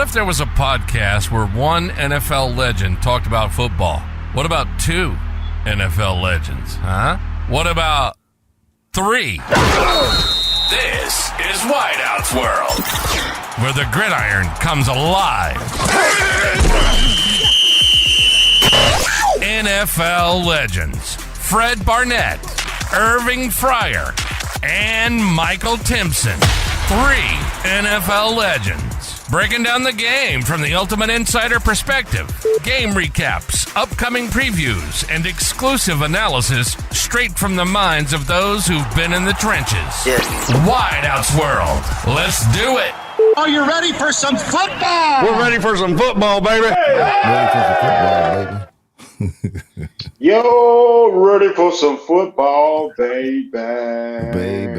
if there was a podcast where one NFL legend talked about football? What about two NFL legends, huh? What about three? This is Wideout's World, where the gridiron comes alive. NFL legends Fred Barnett, Irving Fryar, and Michael Timpson. Three NFL legends breaking down the game from the ultimate insider perspective. Game recaps, upcoming previews, and exclusive analysis straight from the minds of those who've been in the trenches. Yes. Wideout's World. Let's do it. Are you ready for some football? We're ready for some football, baby. Ready for some football, baby. Yo, ready for some football, baby.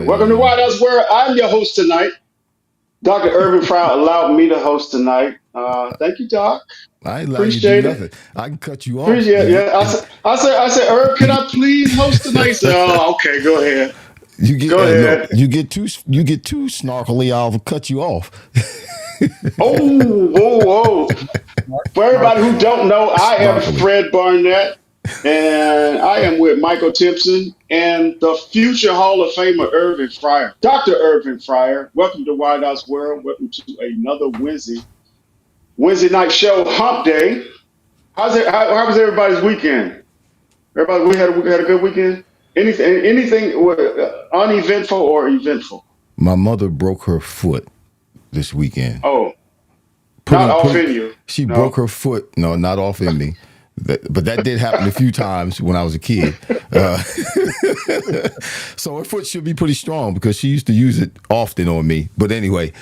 Welcome to Wideout's World. I'm your host tonight. Dr. Irving Fryar allowed me to host tonight. Thank you, Doc. I ain't allowed Appreciate you to do it. nothing. I can cut you off. Appreciate it. Yeah, I said, Irv, can I please host tonight? He said, oh, okay, go ahead. Go ahead. You get too snarkily, I'll cut you off. Oh. For everybody who don't know, I am Fred Barnett, and I am with Michael Timpson and the future Hall of Famer Irving Fryar. Dr. Irving Fryar, welcome to Wideout's World. Welcome to another Wednesday night show, Hump Day. How was everybody's weekend? Everybody, we had a good weekend? Anything uneventful or eventful? My mother broke her foot this weekend. Oh. Not off in you. She broke her foot. No, not off in me. But that did happen a few times when I was a kid. So her foot should be pretty strong because she used to use it often on me. But anyway,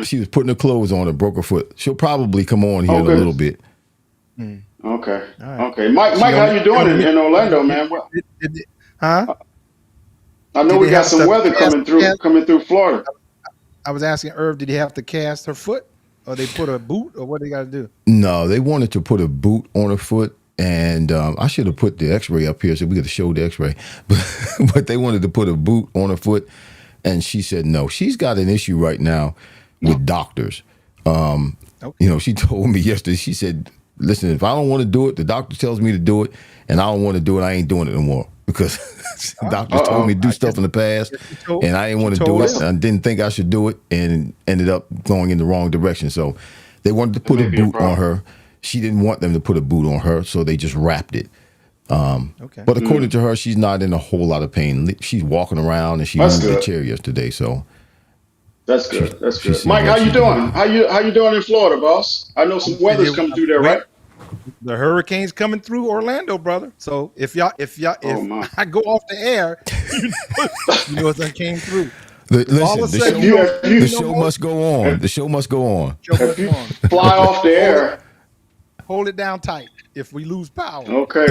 she was putting her clothes on and broke her foot. She'll probably come on here in a little bit. Okay. Right. Okay. Mike, how you doing in Orlando, man? Huh? I know we got some weather coming through Florida. I was asking Irv, did he have to cast her foot? Or they put a boot, or what they got to do? No, they wanted to put a boot on her foot, and I should have put the X-ray up here so we could show the X-ray. But they wanted to put a boot on her foot, and she said no. She's got an issue right now with doctors. Okay. You know, she told me yesterday. She said, "Listen, if I don't want to do it, the doctor tells me to do it, and I don't want to do it. I ain't doing it no more because doctors told me to do stuff in the past, and I didn't want to do it. I didn't think I should do it, and ended up going in the wrong direction. So they wanted to put a boot on her. She didn't want them to put a boot on her, so they just wrapped it. But according to her, she's not in a whole lot of pain. She's walking around, and she moved the chair yesterday. So that's good. That's good. Mike, how you doing? How you doing in Florida, boss? I know some weather's coming through there, right? The hurricane's coming through Orlando, brother. So if I go off the air, you know what came through. The show must go on. The show must go on. Fly off the air. Hold it down tight if we lose power. Okay.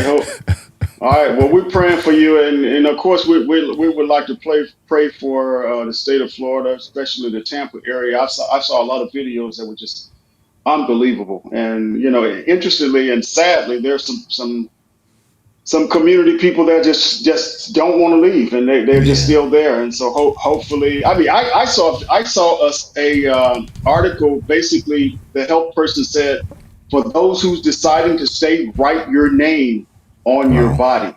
All right. Well, we're praying for you, and of course, we would like to pray for the state of Florida, especially the Tampa area. I saw a lot of videos that were just unbelievable, and interestingly and sadly, there's some community people that just don't want to leave, and they're just still there. And so hopefully, I mean, I saw a article. Basically, the health person said, for those who's deciding to stay, write your name on your body,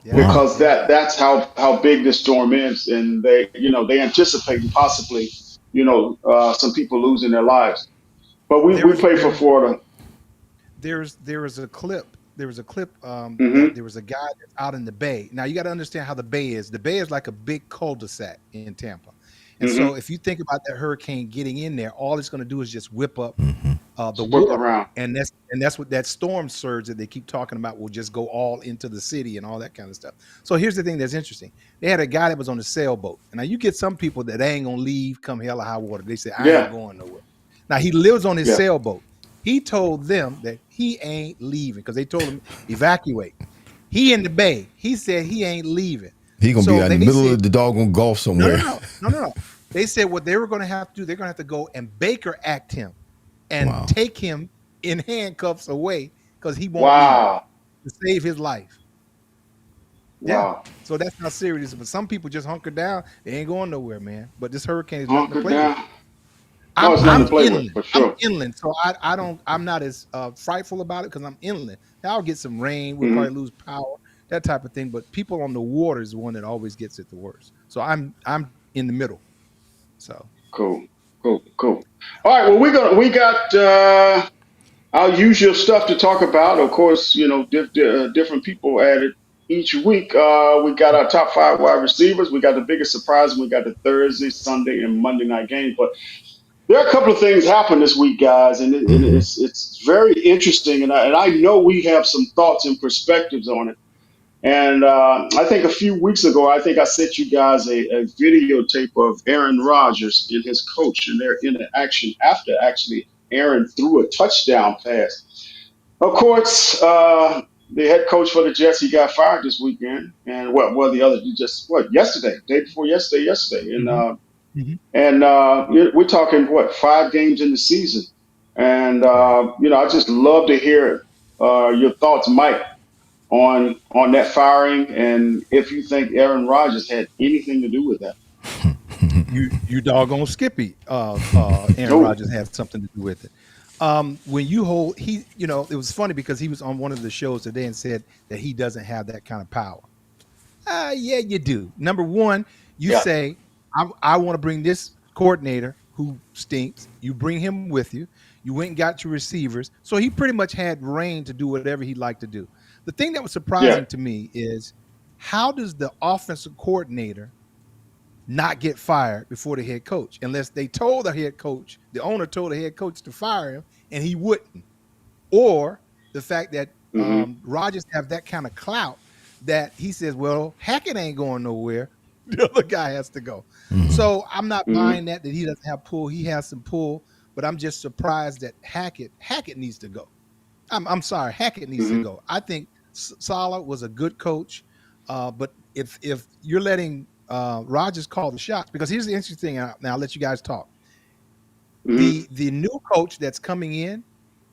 because that's how big this storm is, and they anticipate possibly some people losing their lives. But we play for Florida. There was a clip. There was a guy that's out in the Bay. Now you got to understand how the Bay is. The Bay is like a big cul-de-sac in Tampa, and so if you think about that hurricane getting in there, all it's going to do is just whip up the water around, and that's what that storm surge that they keep talking about will just go all into the city and all that kind of stuff. So here's the thing that's interesting. They had a guy that was on a sailboat, and now you get some people that ain't gonna leave come hell or high water. They say I ain't going nowhere. Now he lives on his sailboat. He told them that he ain't leaving because they told him evacuate. He in the Bay. He said he ain't leaving. He gonna be in the middle of the doggone Gulf somewhere. No. They said what they were going to have to do. They're going to have to go and Baker Act him and take him in handcuffs away because he won't leave to save his life. Yeah. So that's how serious it is. But some people just hunker down. They ain't going nowhere, man. But this hurricane is nothing to play with. No, I'm it's nothing I'm to play with inland. for I'm sure. inland, so I'm not as frightful about it because I'm inland. Now I'll get some rain. We'll Hmm. probably lose power, that type of thing. But people on the water is the one that always gets it the worst. So I'm in the middle. So Cool, cool. All right. Well, we got our usual stuff to talk about. Of course, different people added each week. We got our top five wide receivers. We got the biggest surprise. And we got the Thursday, Sunday, and Monday night games. But there are a couple of things happened this week, guys, and Hmm. it's very interesting. And I know we have some thoughts and perspectives on it. And I think a few weeks ago, I think I sent you guys a videotape of Aaron Rodgers and his coach and their interaction after actually Aaron threw a touchdown pass. Of course, the head coach for the Jets, he got fired this weekend. And well, the other, just yesterday, day before yesterday. And mhm, mhm. we're talking, 5 games in the season. And, Right. I just love to hear your thoughts, Mike, on that firing, and if you think Aaron Rodgers had anything to do with that. You doggone Skippy. Aaron Oh, Rodgers had something to do with it. When you hold it was funny because he was on one of the shows today and said that he doesn't have that kind of power. Yeah, you do. Number one, you yeah, say, I want to bring this coordinator who stinks. You bring him with you. You went and got your receivers. So he pretty much had reign to do whatever he'd like to do. The thing that was yeah. surprising to me is how does the offensive coordinator not get fired before the head coach unless they told the head coach, the owner told the head coach to fire him and he wouldn't, or the fact that Hmm. Rodgers have that kind of clout that he says, well, Hackett ain't going nowhere. The other guy has to go. Hmm. So I'm not Hmm. buying that he doesn't have pull. He has some pull, but I'm just surprised that Hackett needs to go. I'm sorry, Hackett needs to Hmm. go. I think Saleh was a good coach, but if you're letting Rodgers call the shots, because here's the interesting thing. Now I'll let you guys talk. Hmm. The new coach that's coming in,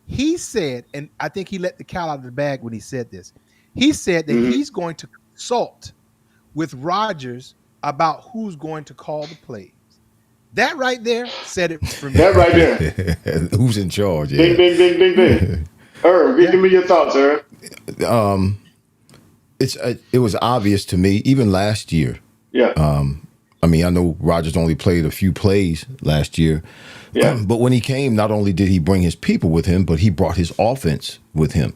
he said, and I think he let the cat out of the bag when he said this. He said that Hmm. he's going to consult with Rodgers about who's going to call the plays. That right there said it for me. That right there. Who's in charge? Ding, Yeah. ding, ding, ding, ding. Irv, give Yeah. me your thoughts, Irv. It was obvious to me even last year. Yeah, I mean, I know Rodgers only played a few plays last year, yeah, but when he came, not only did he bring his people with him, but he brought his offense with him.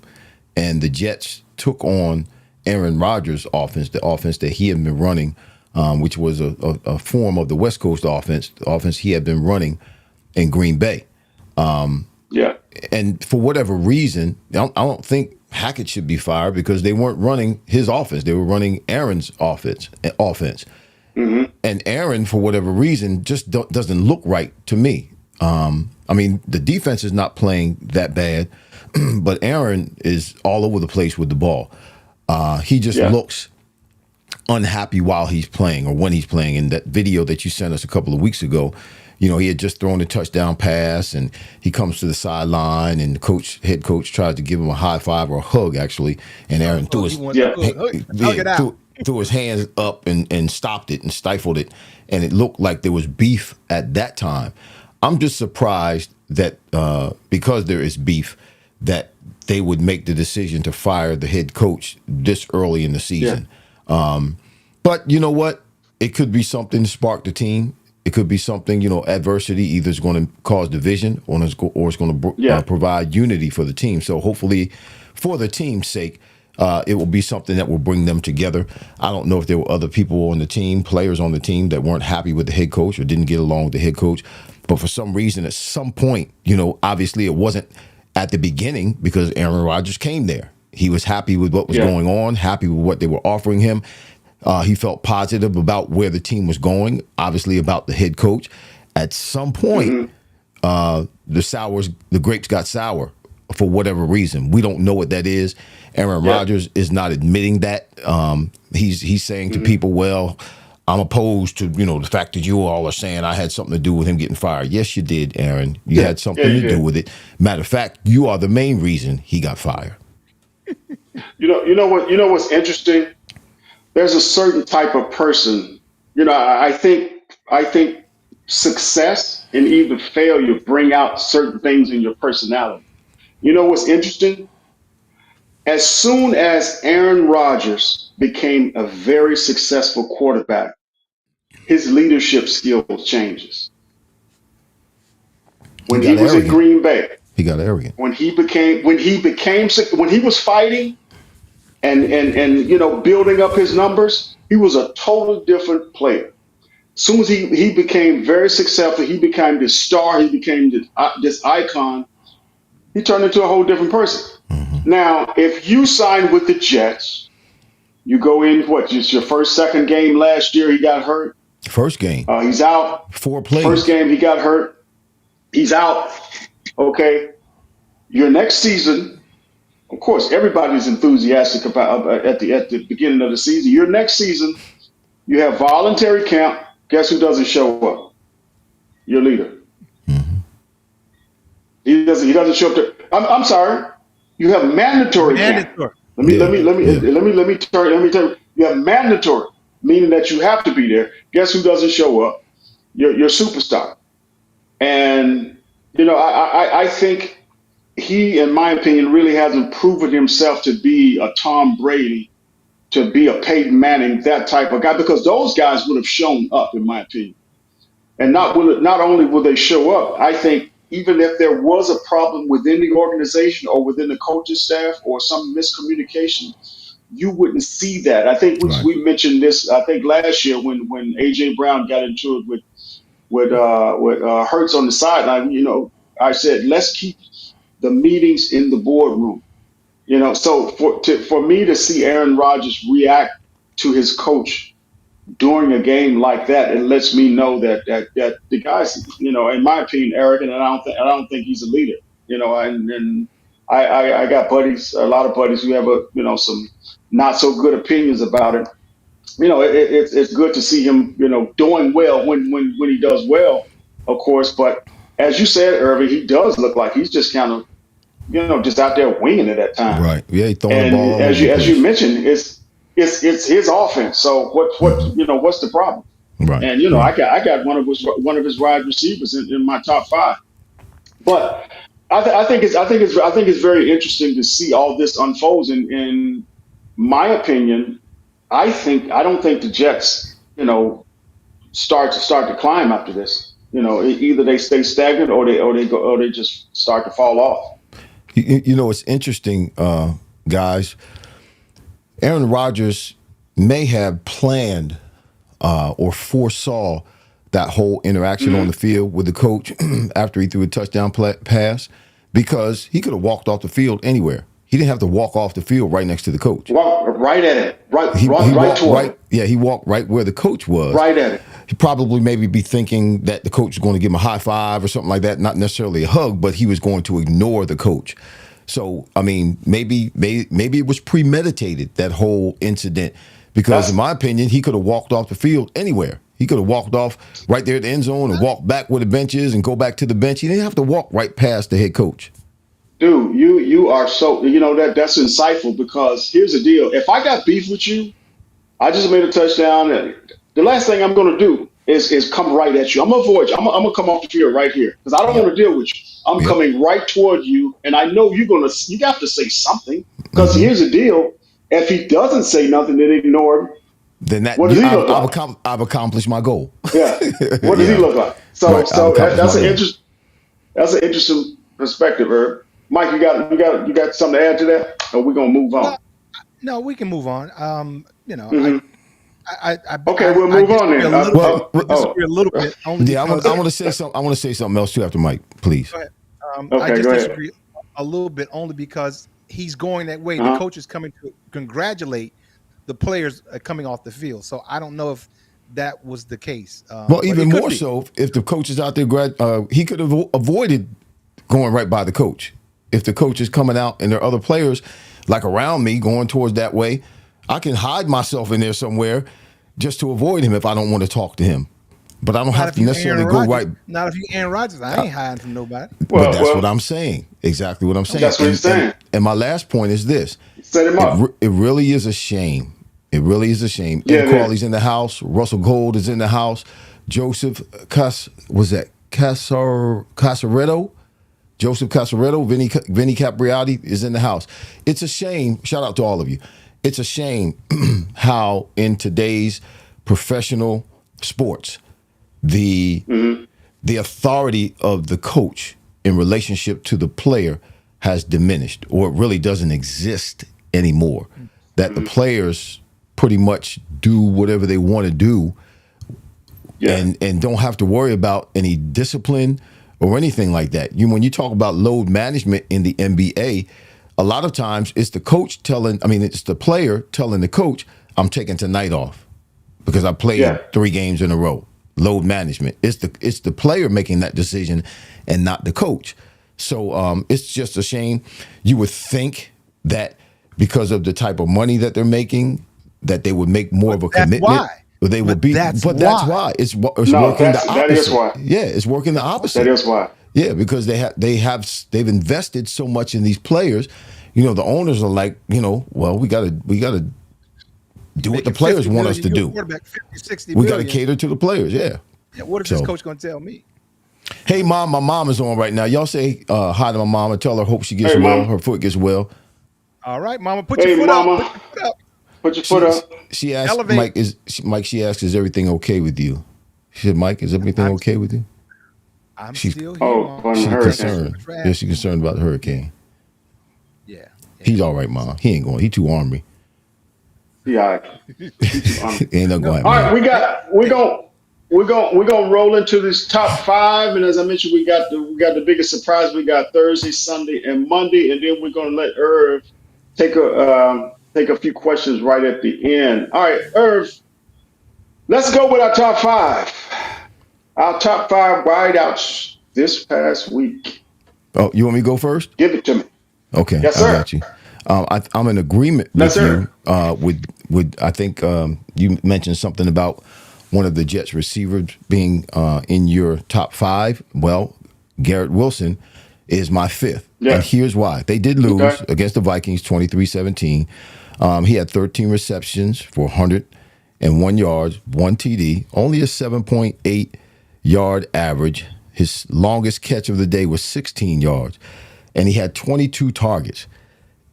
And the Jets took on Aaron Rodgers' offense, the offense that he had been running, which was a form of the West Coast offense, the offense he had been running in Green Bay. yeah. And for whatever reason, I don't think Hackett should be fired because they weren't running his offense; they were running Aaron's offense. Hmm. And Aaron, for whatever reason, just doesn't look right to me. I mean, the defense is not playing that bad, but Aaron is all over the place with the ball. He just Yeah, looks unhappy while he's playing or when he's playing. In that video that you sent us a couple of weeks ago, he had just thrown a touchdown pass and he comes to the sideline and the head coach tries to give him a high five or a hug actually, and Aaron threw He his wanted to yeah. hug yeah, it out. threw his hands up and stopped it and stifled it, and it looked like there was beef at that time. I'm just surprised that because there is beef, that they would make the decision to fire the head coach this early in the Yeah. season. But you know what? It could be something to spark the team. It could be something, adversity either is going to cause division or it's going to Yeah. provide unity for the team. So hopefully, for the team's sake, it will be something that will bring them together. I don't know if there were other people on the team, players on the team that weren't happy with the head coach or didn't get along with the head coach. But for some reason, at some point, obviously it wasn't at the beginning because Aaron Rodgers came there. He was happy with what was Yeah. going on, happy with what they were offering him. He felt positive about where the team was going, obviously about the head coach. At some point, Hmm. the grapes got sour for whatever reason. We don't know what that is. Aaron Yeah. Rodgers is not admitting that. He's saying to Hmm. people, well, I'm opposed to, the fact that you all are saying I had something to do with him getting fired. Yes, you did, Aaron. You Yeah. had Yeah. something You to do did. with it. Matter of fact, you are the main reason he got fired. You know what's interesting? There's a certain type of person. I think success and even failure bring out certain things in your personality. You know what's interesting? As soon as Aaron Rodgers became a very successful quarterback, his leadership skills changes. He When he got was in arrogant. Green Bay, He got arrogant. when he was fighting and building up his numbers, he was a totally different player. As soon as he became very successful, he became this star, he became this icon, he turned into a whole different person. Now, if you sign with the Jets, you go in, just your second game last year, he got hurt. First game. He's out. 4 plays. First game, he got hurt. He's out. Okay. Your next season, of course, everybody's enthusiastic about at the beginning of the season. Your next season, you have voluntary camp. Guess who doesn't show up? Your leader. He doesn't show up. I'm sorry. You have mandatory camp. Let me tell you. You have mandatory, meaning that you have to be there. Guess who doesn't show up? Your superstar. And I think he, in my opinion, really hasn't proven himself to be a Tom Brady, to be a Peyton Manning, that type of guy, because those guys would have shown up, in my opinion. And not only will they show up, I think even if there was a problem within the organization or within the coaching staff or some miscommunication, you wouldn't see that. I think we mentioned this, I think last year when A.J. Brown got into it with Hurts on the sideline. I said, let's keep the meetings in the boardroom. So for me to see Aaron Rodgers react to his coach during a game like that, it lets me know that the guy's, in my opinion, arrogant, and I don't think he's a leader. And I got buddies, a lot of buddies who have some not so good opinions about it. It's good to see him, doing well when he does well, of course. But as you said, Irving, he does look like he's just kind of, just out there winging it at times. Right. Yeah, he's throwing the ball. As you mentioned, it's his offense. So what's the problem? Right. And I got one of his wide receivers in my top 5. But I think it's very interesting to see all this unfolds. In my opinion, I don't think the Jets, start to climb after this. Either they stay stagnant or they just start to fall off. It's interesting, guys. Aaron Rodgers may have planned or foresaw that whole interaction on the field with the coach after he threw a touchdown pass, because he could have walked off the field anywhere. He didn't have to walk off the field right next to the coach. Walk right at it. He walked right where the coach was. Right at it. He probably maybe be thinking that the coach was going to give him a high five or something like that. Not necessarily a hug, but he was going to ignore the coach. So, I mean, maybe it was premeditated, that whole incident, because in my opinion, he could have walked off the field anywhere. He could have walked off right there at the end zone and walked back where the bench is and go back to the bench. He didn't have to walk right past the head coach. Dude, you are so, that's insightful, because here's the deal. If I got beef with you, I just made a touchdown, and the last thing I'm going to do is come right at you. I'm going to avoid you. I'm going to come off the field right here, because I don't want to deal with you. I'm coming right toward you, and I know you have to say something, because here's the deal. If he doesn't say nothing, then ignore him. Then what does he look like? I've accomplished my goal. Yeah. What does he look like? So that's an interesting perspective, Herb. Mike, you got something to add to that, or we're gonna move on? No, we can move on. Okay, we'll move on then. Disagree a little bit. Only I want to say something. I want to say something else too after Mike, please. Go ahead. Okay, I just go ahead. disagree a little bit, only because he's going that way. The coach is coming to congratulate the players coming off the field. So I don't know if that was the case. Well, even more so, if the coach is out there, he could have avoided going right by the coach. If the coach is coming out and there are other players like around me going towards that way, I can hide myself in there somewhere just to avoid him if I don't want to talk to him. But I don't have to necessarily go right. Not if you Aaron Rodgers. I ain't hiding from nobody. But that's what I'm saying. Exactly what I'm saying. That's what he's saying. And my last point is this. Set him up. It really is a shame. It really is a shame. Yeah, Crawley's in the house. Russell Gold is in the house. Joseph Casaretto. Joseph Casaretto, Vinny Capriati is in the house. It's a shame. Shout out to all of you. It's a shame how in today's professional sports, the authority of the coach in relationship to the player has diminished, or it really doesn't exist anymore. That the players pretty much do whatever they want to do, and don't have to worry about any discipline or anything like that. When you talk about load management in the NBA, a lot of times it's the coach it's the player telling the coach, I'm taking tonight off because I played 3 games in a row. Load management. It's the player making that decision and not the coach. So it's just a shame. You would think that because of the type of money that they're making, that they would make more of a commitment. Why? They would be, that's why it's working the opposite. That is why. Yeah, it's working the opposite. That is why. Yeah, because they've invested so much in these players. The owners are like, well, we gotta do what the players want us to do. 50, 60 we got to cater to the players. Yeah. What is this coach going to tell me? Hey, Mom, my mom is on right now. Y'all say hi to my mom and tell her hope she gets well. Mom. Her foot gets well. All right, Mama, put your foot up. Put your foot up. She asked Mike. She asked, "Is everything okay with you?" She said, "Mike, is everything okay with you?" I'm still here. She's concerned. Yeah, she's concerned about the hurricane. Yeah. He's all right, Mom. He ain't going. He too ornery. Yeah. Ain't no going. All right, we're gonna roll into this top 5, and as I mentioned, we got the biggest surprise. We got Thursday, Sunday, and Monday, and then we're gonna let Irv take a few questions right at the end. All right, Irv, let's go with our top 5. Our top 5 wideouts this past week. Oh, you want me to go first? Give it to me. Okay, yes, sir. I got you. I'm in agreement with you. With I think you mentioned something about one of the Jets receivers being in your top 5. Well, Garrett Wilson is my 5th. Yeah. And here's why. They did lose against the Vikings 23-17. He had 13 receptions for 101 yards, 1 TD, only a 7.8 yard average. His longest catch of the day was 16 yards, and he had 22 targets.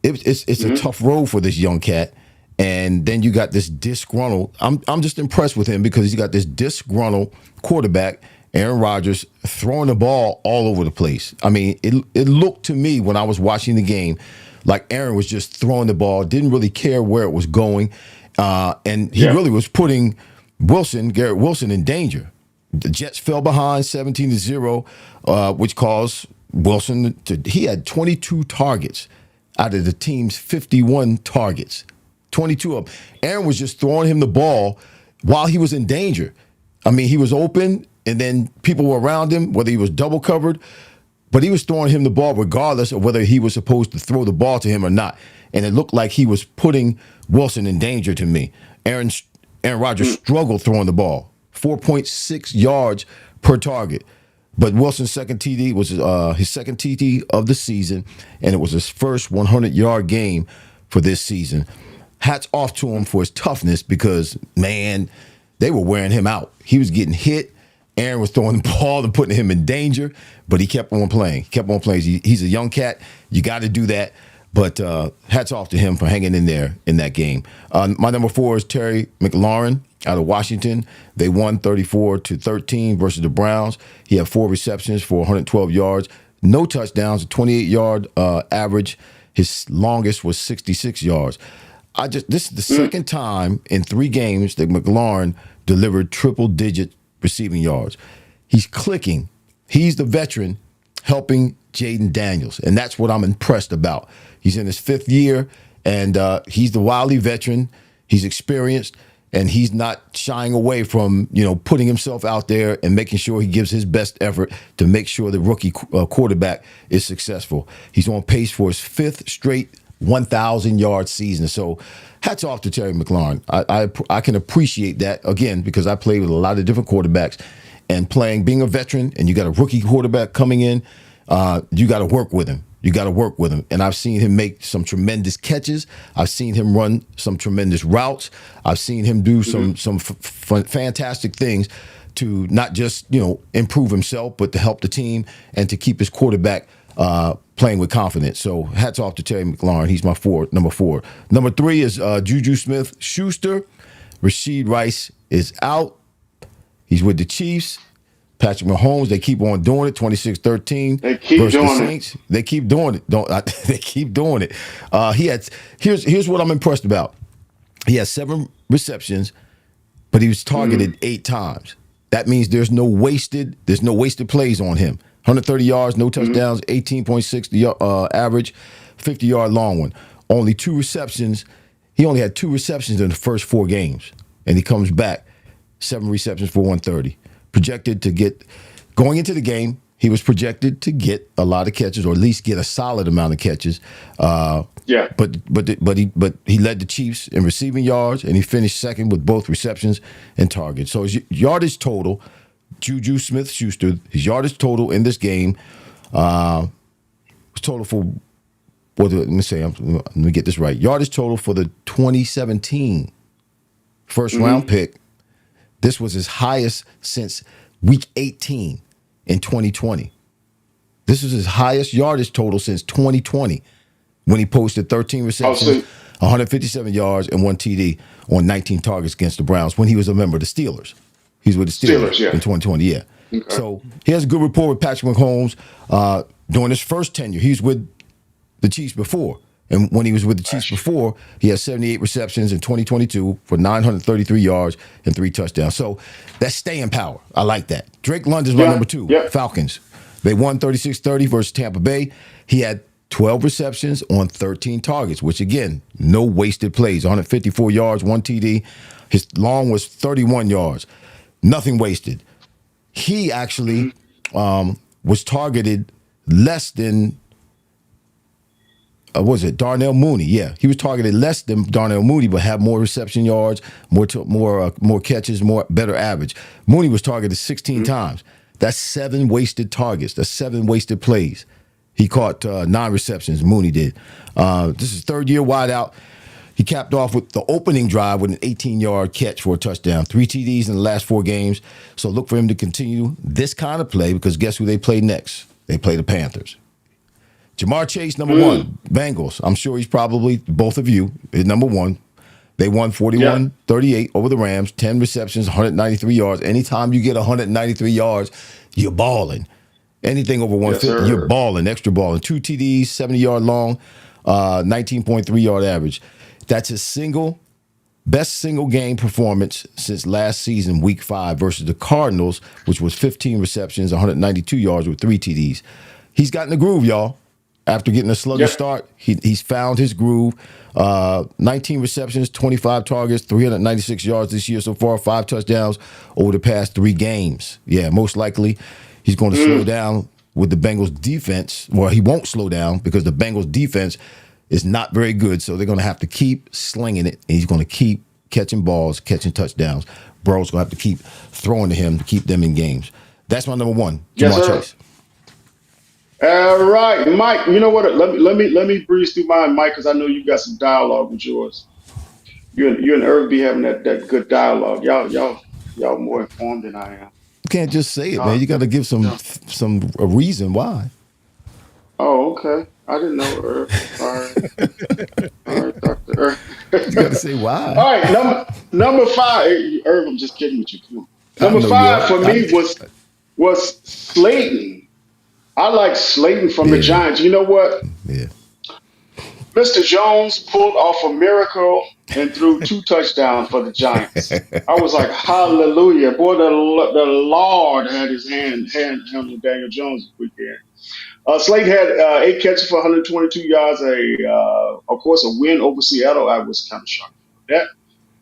It's a tough road for this young cat. And then you got this disgruntled. I'm just impressed with him because you got this disgruntled quarterback, Aaron Rodgers, throwing the ball all over the place. I mean, it looked to me when I was watching the game like Aaron was just throwing the ball, didn't really care where it was going, and he really was putting Garrett Wilson, in danger. The Jets fell behind 17-0, which caused Wilson he had 22 targets out of the team's 51 targets. 22 of them. Aaron was just throwing him the ball while he was in danger. I mean, he was open, and then people were around him, whether he was double covered, but he was throwing him the ball regardless of whether he was supposed to throw the ball to him or not. And it looked like he was putting Wilson in danger to me. Aaron Rodgers struggled throwing the ball, 4.6 yards per target. But Wilson's second TD was his second TD of the season, and it was his first 100-yard game for this season. Hats off to him for his toughness because, man, they were wearing him out. He was getting hit. Aaron was throwing the ball and putting him in danger, but he kept on playing. He's a young cat. You got to do that. But hats off to him for hanging in there in that game. My number 4 is Terry McLaurin out of Washington. They won 34-13 versus the Browns. He had 4 receptions for 112 yards, no touchdowns, a 28-yard average. His longest was 66 yards. This is the second time in 3 games that McLaurin delivered triple-digit receiving yards. He's clicking. He's the veteran helping Jaden Daniels, and that's what I'm impressed about. He's in his 5th year, and he's the wily veteran. He's experienced, and he's not shying away from putting himself out there and making sure he gives his best effort to make sure the rookie quarterback is successful. He's on pace for his 5th straight 1,000-yard season. So hats off to Terry McLaurin. I can appreciate that, again, because I played with a lot of different quarterbacks, and being a veteran, and you got a rookie quarterback coming in, you got to work with him. And I've seen him make some tremendous catches. I've seen him run some tremendous routes. I've seen him do some fantastic things to not just improve himself, but to help the team and to keep his quarterback playing with confidence. So hats off to Terry McLaurin. He's my number 4. Number 3 is Juju Smith-Schuster. Rashid Rice is out. He's with the Chiefs. Patrick Mahomes, they keep on doing it. 26-13 versus the Saints. They keep doing it. They keep doing it. Here's what I'm impressed about. He has 7 receptions, but he was targeted 8 times. That means there's no wasted plays on him. 130 yards, no touchdowns, 18.6 average, 50-yard long one. Only 2 receptions. He only had 2 receptions in the first 4 games, and he comes back 7 receptions for 130. Projected to get going into the game. He was projected to get a lot of catches, or at least get a solid amount of catches. But he led the Chiefs in receiving yards, and he finished second with both receptions and targets. So his yardage total, Juju Smith-Schuster, his yardage total in this game was total for. Let me get this right. Yardage total for the 2017 first round pick. This was his highest since week 18 in 2020. This was his highest yardage total since 2020 when he posted 13 receptions, 157 yards, and 1 TD on 19 targets against the Browns when he was a member of the Steelers. He's with the Steelers in 2020, yeah. Okay. So he has a good rapport with Patrick Mahomes during his first tenure. He was with the Chiefs before. And when he was with the Chiefs before, he had 78 receptions in 2022 for 933 yards and 3 touchdowns. So that's staying power. I like that. Drake London's my number 2, Falcons. They won 36-30 versus Tampa Bay. He had 12 receptions on 13 targets, which, again, no wasted plays. 154 yards, 1 TD. His long was 31 yards. Nothing wasted. He actually was targeted less than Darnell Mooney? Yeah, he was targeted less than Darnell Mooney, but had more reception yards, more catches, better average. Mooney was targeted 16 times. That's 7 wasted targets. That's 7 wasted plays. He caught 9 receptions. Mooney did. This is 3rd year wideout. He capped off with the opening drive with an 18-yard catch for a touchdown. 3 TDs in the last 4 games. So look for him to continue this kind of play, because guess who they play next? They play the Panthers. Jamar Chase, number 1, Bengals. I'm sure he's probably, both of you, is number 1. They won 41-38 over the Rams, 10 receptions, 193 yards. Anytime you get 193 yards, you're balling. Anything over 150, you're balling, extra balling. 2 TDs, 70-yard long, 19.3-yard average. That's his best single game performance since last season, week 5, versus the Cardinals, which was 15 receptions, 192 yards with 3 TDs. He's gotten the groove, y'all. After getting a sluggish start, he's found his groove. 19 receptions, 25 targets, 396 yards this year so far, 5 touchdowns over the past 3 games. Yeah, most likely he's going to slow down with the Bengals defense. Well, he won't slow down because the Bengals defense is not very good, so they're going to have to keep slinging it, and he's going to keep catching balls, catching touchdowns. Burrow's going to have to keep throwing to him to keep them in games. That's my number 1, Jamar Chase. All right, Mike. You know what? Let me breeze through mine, Mike, because I know you got some dialogue with yours. You and Irv be having that good dialogue. Y'all more informed than I am. You can't just say it, man. You got to give a reason why. Oh, okay. I didn't know, Irv. All right, Dr. Irv. You got to say why. All right, number 5. Hey, Irv, I'm just kidding with you. Come on. Number 5 for me was Slayton. I like Slayton from the Giants. You know what? Yeah. Mr. Jones pulled off a miracle and threw 2 touchdowns for the Giants. I was like, hallelujah. Boy, the Lord had his hand on Daniel Jones this weekend. Slayton had 8 catches for 122 yards. Of course, a win over Seattle. I was kind of shocked about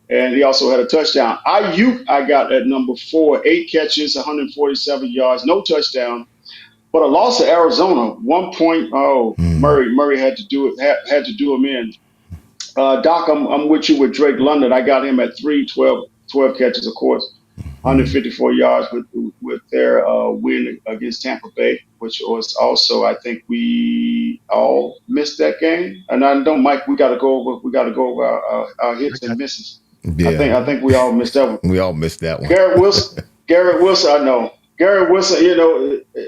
that. And he also had a touchdown. Ayuk, I got at number 4, 8 catches, 147 yards, no touchdown. But a loss to Arizona, 1 point. Murray had to do it. Had to do him in. Doc, I'm with you with Drake London. I got him at 12 catches, of course, 154 yards with their win against Tampa Bay, which was also, I think we all missed that game. And I know, Mike, we got to go over our hits and misses. Yeah. I think we all missed that one. We all missed that one. Garrett Garrett Wilson, I know. Garrett Wilson,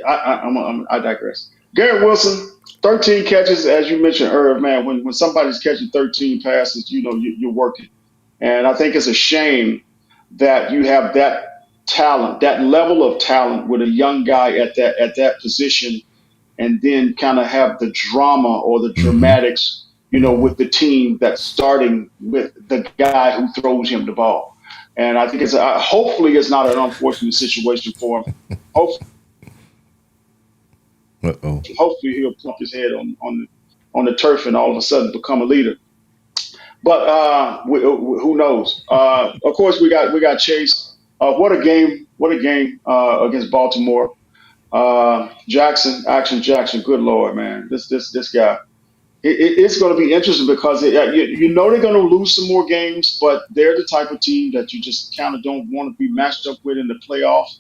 I digress. Garrett Wilson, 13 catches, as you mentioned, Irv, man, when somebody's catching 13 passes, you're working. And I think it's a shame that you have that talent, that level of talent with a young guy at that position, and then kind of have the drama or the Mm-hmm. dramatics, with the team that's starting with the guy who throws him the ball. And I think hopefully it's not an unfortunate situation for him. Hopefully, Uh-oh. hopefully he'll plump his head on the turf and all of a sudden become a leader. But who knows? Of course, we got Chase. What a game! What a game against Baltimore. Action Jackson. Good Lord, man, this guy. It's going to be interesting because they're going to lose some more games, but they're the type of team that you just kind of don't want to be matched up with in the playoffs.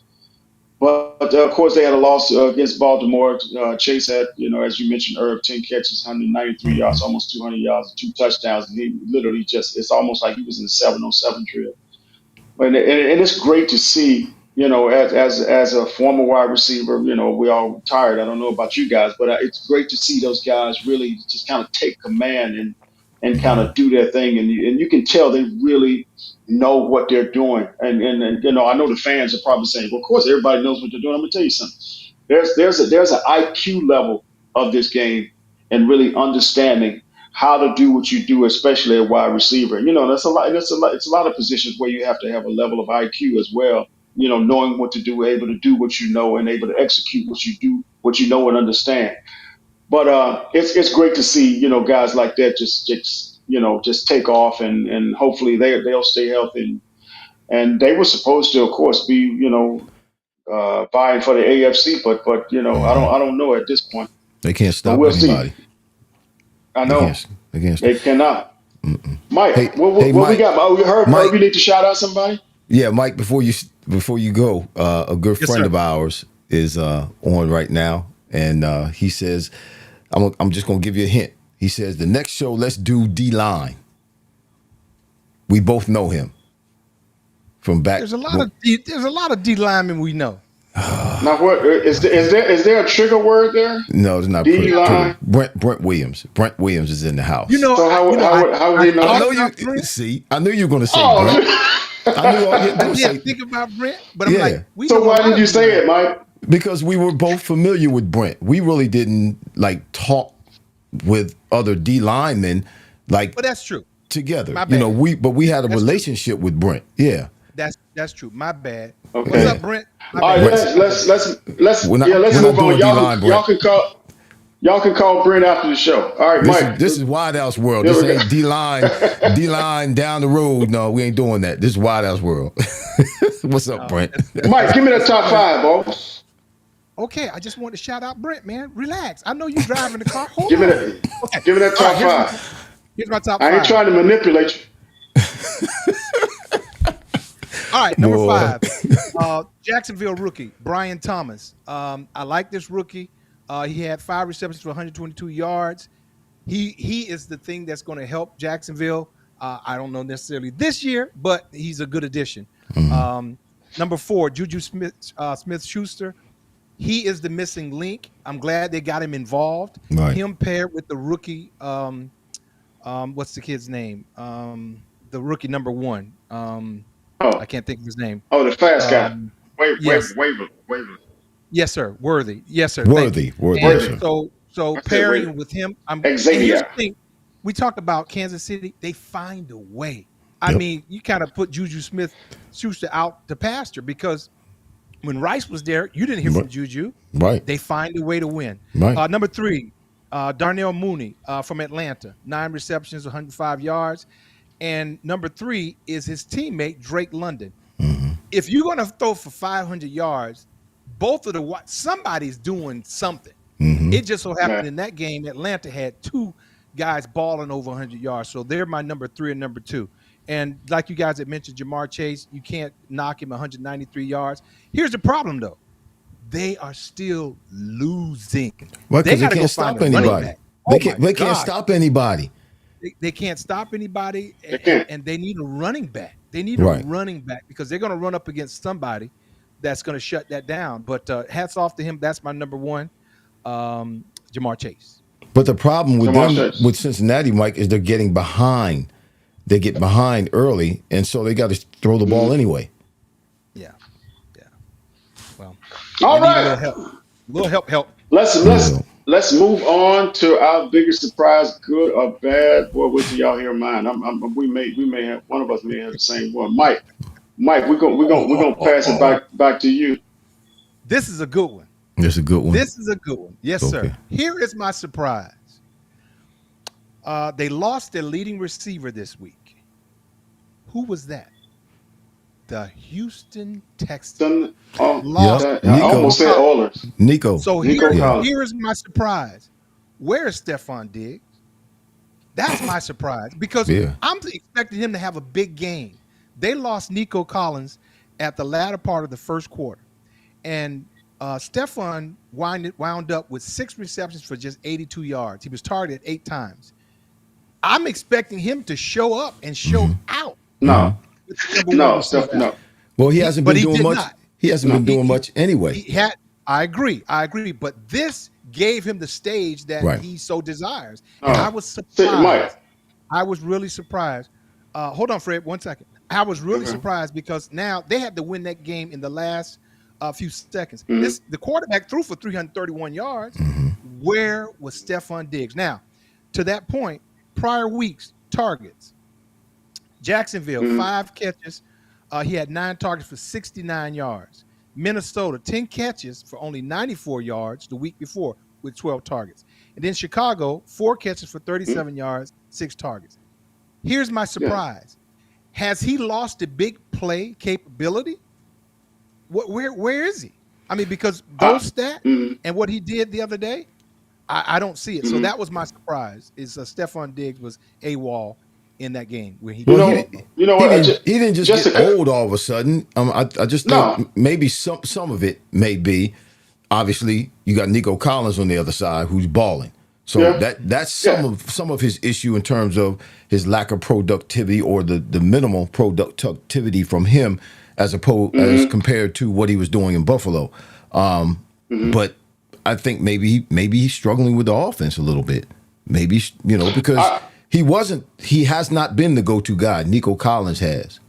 But of course, they had a loss against Baltimore. Chase had, as you mentioned, Irv, 10 catches, 193 yards, Mm-hmm. almost 200 yards, 2 touchdowns. And he literally it's almost like he was in a 7-on-7 drill. And it's great to see, as a former wide receiver, we all tired. I don't know about you guys, but it's great to see those guys really just kind of take command and kind Mm-hmm. of do their thing. And you can tell they really know what they're doing. And I know the fans are probably saying, well, of course, everybody knows what they're doing. I'm going to tell you something. There's an IQ level of this game and really understanding how to do what you do, especially a wide receiver. That's a lot. It's a lot of positions where you have to have a level of IQ as well. Knowing what to do, able to do what you know, and able to execute what you do, what you know and understand. But it's great to see guys like that just take off, and hopefully they'll stay healthy. And they were supposed to, of course, be vying for the AFC, but Mm-hmm. I don't know at this point. They can't But stop we'll see. anybody. I They know can't. They can't stop. they cannot. Mm-mm. Mike, Hey, what we Mike. got? Oh, you heard? Mike. You need to shout out somebody. Yeah, Mike. Before you go, a good Yes, friend sir. of ours is on right now, and he says, "I'm just gonna give you a hint." He says the next show, let's do D line. We both know him from back. There's a lot of D linemen we know. Now, what is there a trigger word there? No, it's not D line. Brent Williams. Brent Williams is in the house. So how would he know? I know thought you. Brent. See, I knew you were going to say Oh, Brent. I knew all you had to I do didn't say think about Brent, but I'm Yeah. like, we so know a why lot did of you D say linemen. it, Mike? because we were both familiar with Brent. We really didn't like talk with other D linemen like But that's true. together. My bad. We had a That's true. relationship with Brent. Yeah. That's true. My bad. Okay. What's up, Brent? My All right, bad. let's We're not- let's we're move not on. doing D-line, Brent. Y'all can call Brent after the show. All right, Mike. This is Wide House World. Here This we go. ain't D line down the road. No, we ain't doing that. This is Wide House World. What's up, Brent? Mike, give me that top five, boss. Okay, I just want to shout out Brent, man. Relax. I know you driving the car. Hold Give me on. that. Okay. Give me that All top right, five. Here's my top I ain't five. trying to manipulate you. All right, number Boy. 5. Jacksonville rookie, Brian Thomas. I like this rookie. He had 5 receptions for 122 yards. He is the thing that's going to help Jacksonville. I don't know necessarily this year, but he's a good addition. Number 4, Juju Smith-Schuster. He is the missing link. I'm glad they got him involved. Right. Him paired with the rookie. What's the kid's name? The rookie number 1. I can't think of his name. Oh, the fast guy. Yes. Waver. Yes, sir. Worthy. Yes, sir. Worthy. And Yes, sir. so I said pairing Worthy. with him, and Xavier. here's the thing. We talked about Kansas City. They find a way. I Yep. mean, you kind of put Juju Smith-Schuster out to pasture because when Rice was there, you didn't hear from Right. Juju. Right. They find a way to win. Right. Number 3, Darnell Mooney from Atlanta, 9 receptions, 105 yards. And number 3 is his teammate, Drake London. If you're going to throw for 500 yards, somebody's doing something. It just so happened in that game, Atlanta had 2 guys balling over 100 yards. So they're my number 3 and number 2. And like you guys had mentioned, Jamar Chase, you can't knock him 193 yards. Here's the problem, though. They are still losing. Right, because they gotta go can't find stop a running anybody. back. They Oh can't. my They can't God. stop anybody. They can't stop anybody, They can't. and they need a running back. They need Right. a running back because they're going to run up against somebody that's going to shut that down. But hats off to him. That's my number one, Jamar Chase. But the problem with Jamar them, Chase. with Cincinnati, Mike, is they're getting behind. They get behind early, and so they got to throw the ball anyway. Yeah. Well, All they need right. a little help. Let's move on to our biggest surprise, good or bad. Boy, wait till y'all hear mine. We may have, one of us may have the same one. Mike, we're gonna pass it back to you. This is a good one. That's a good one. This is a good one. Yes, Okay. sir. Here is my surprise. They lost their leading receiver this week. Who was that? The Houston Texans. Lost. I almost said Oilers. Nico. So here is my surprise. Where is Stephon Diggs? That's my surprise because I'm expecting him to have a big game. They lost Nico Collins at the latter part of the first quarter. And Stephon wound up with 6 receptions for just 82 yards. He was targeted 8 times. I'm expecting him to show up and show out. No. Well, he hasn't been doing much. Not. He hasn't been doing much anyway. I agree. But this gave him the stage that he so desires. And I was surprised. I was really surprised. Hold on, Fred, 1 second. I was really surprised because now they had to win that game in the last few seconds. The quarterback threw for 331 yards. Where was Stephon Diggs? Now, to that point, prior weeks, targets. Jacksonville, 5 catches. He had 9 targets for 69 yards. Minnesota, 10 catches for only 94 yards the week before with 12 targets. And then Chicago, 4 catches for 37 yards, 6 targets. Here's my surprise. Has he lost the big play capability? Where is he? I mean, because those stats and what he did the other day, I don't see it. So that was my surprise. Is Stephon Diggs was AWOL in that game where he. He didn't just get old all of a sudden. I just think maybe some of it may be. Obviously, you got Nico Collins on the other side who's balling. So that's some of his issue in terms of his lack of productivity or the minimal productivity from him as compared to what he was doing in Buffalo. But I think maybe he's struggling with the offense a little bit. Maybe because he has not been the go-to guy. Nico Collins has.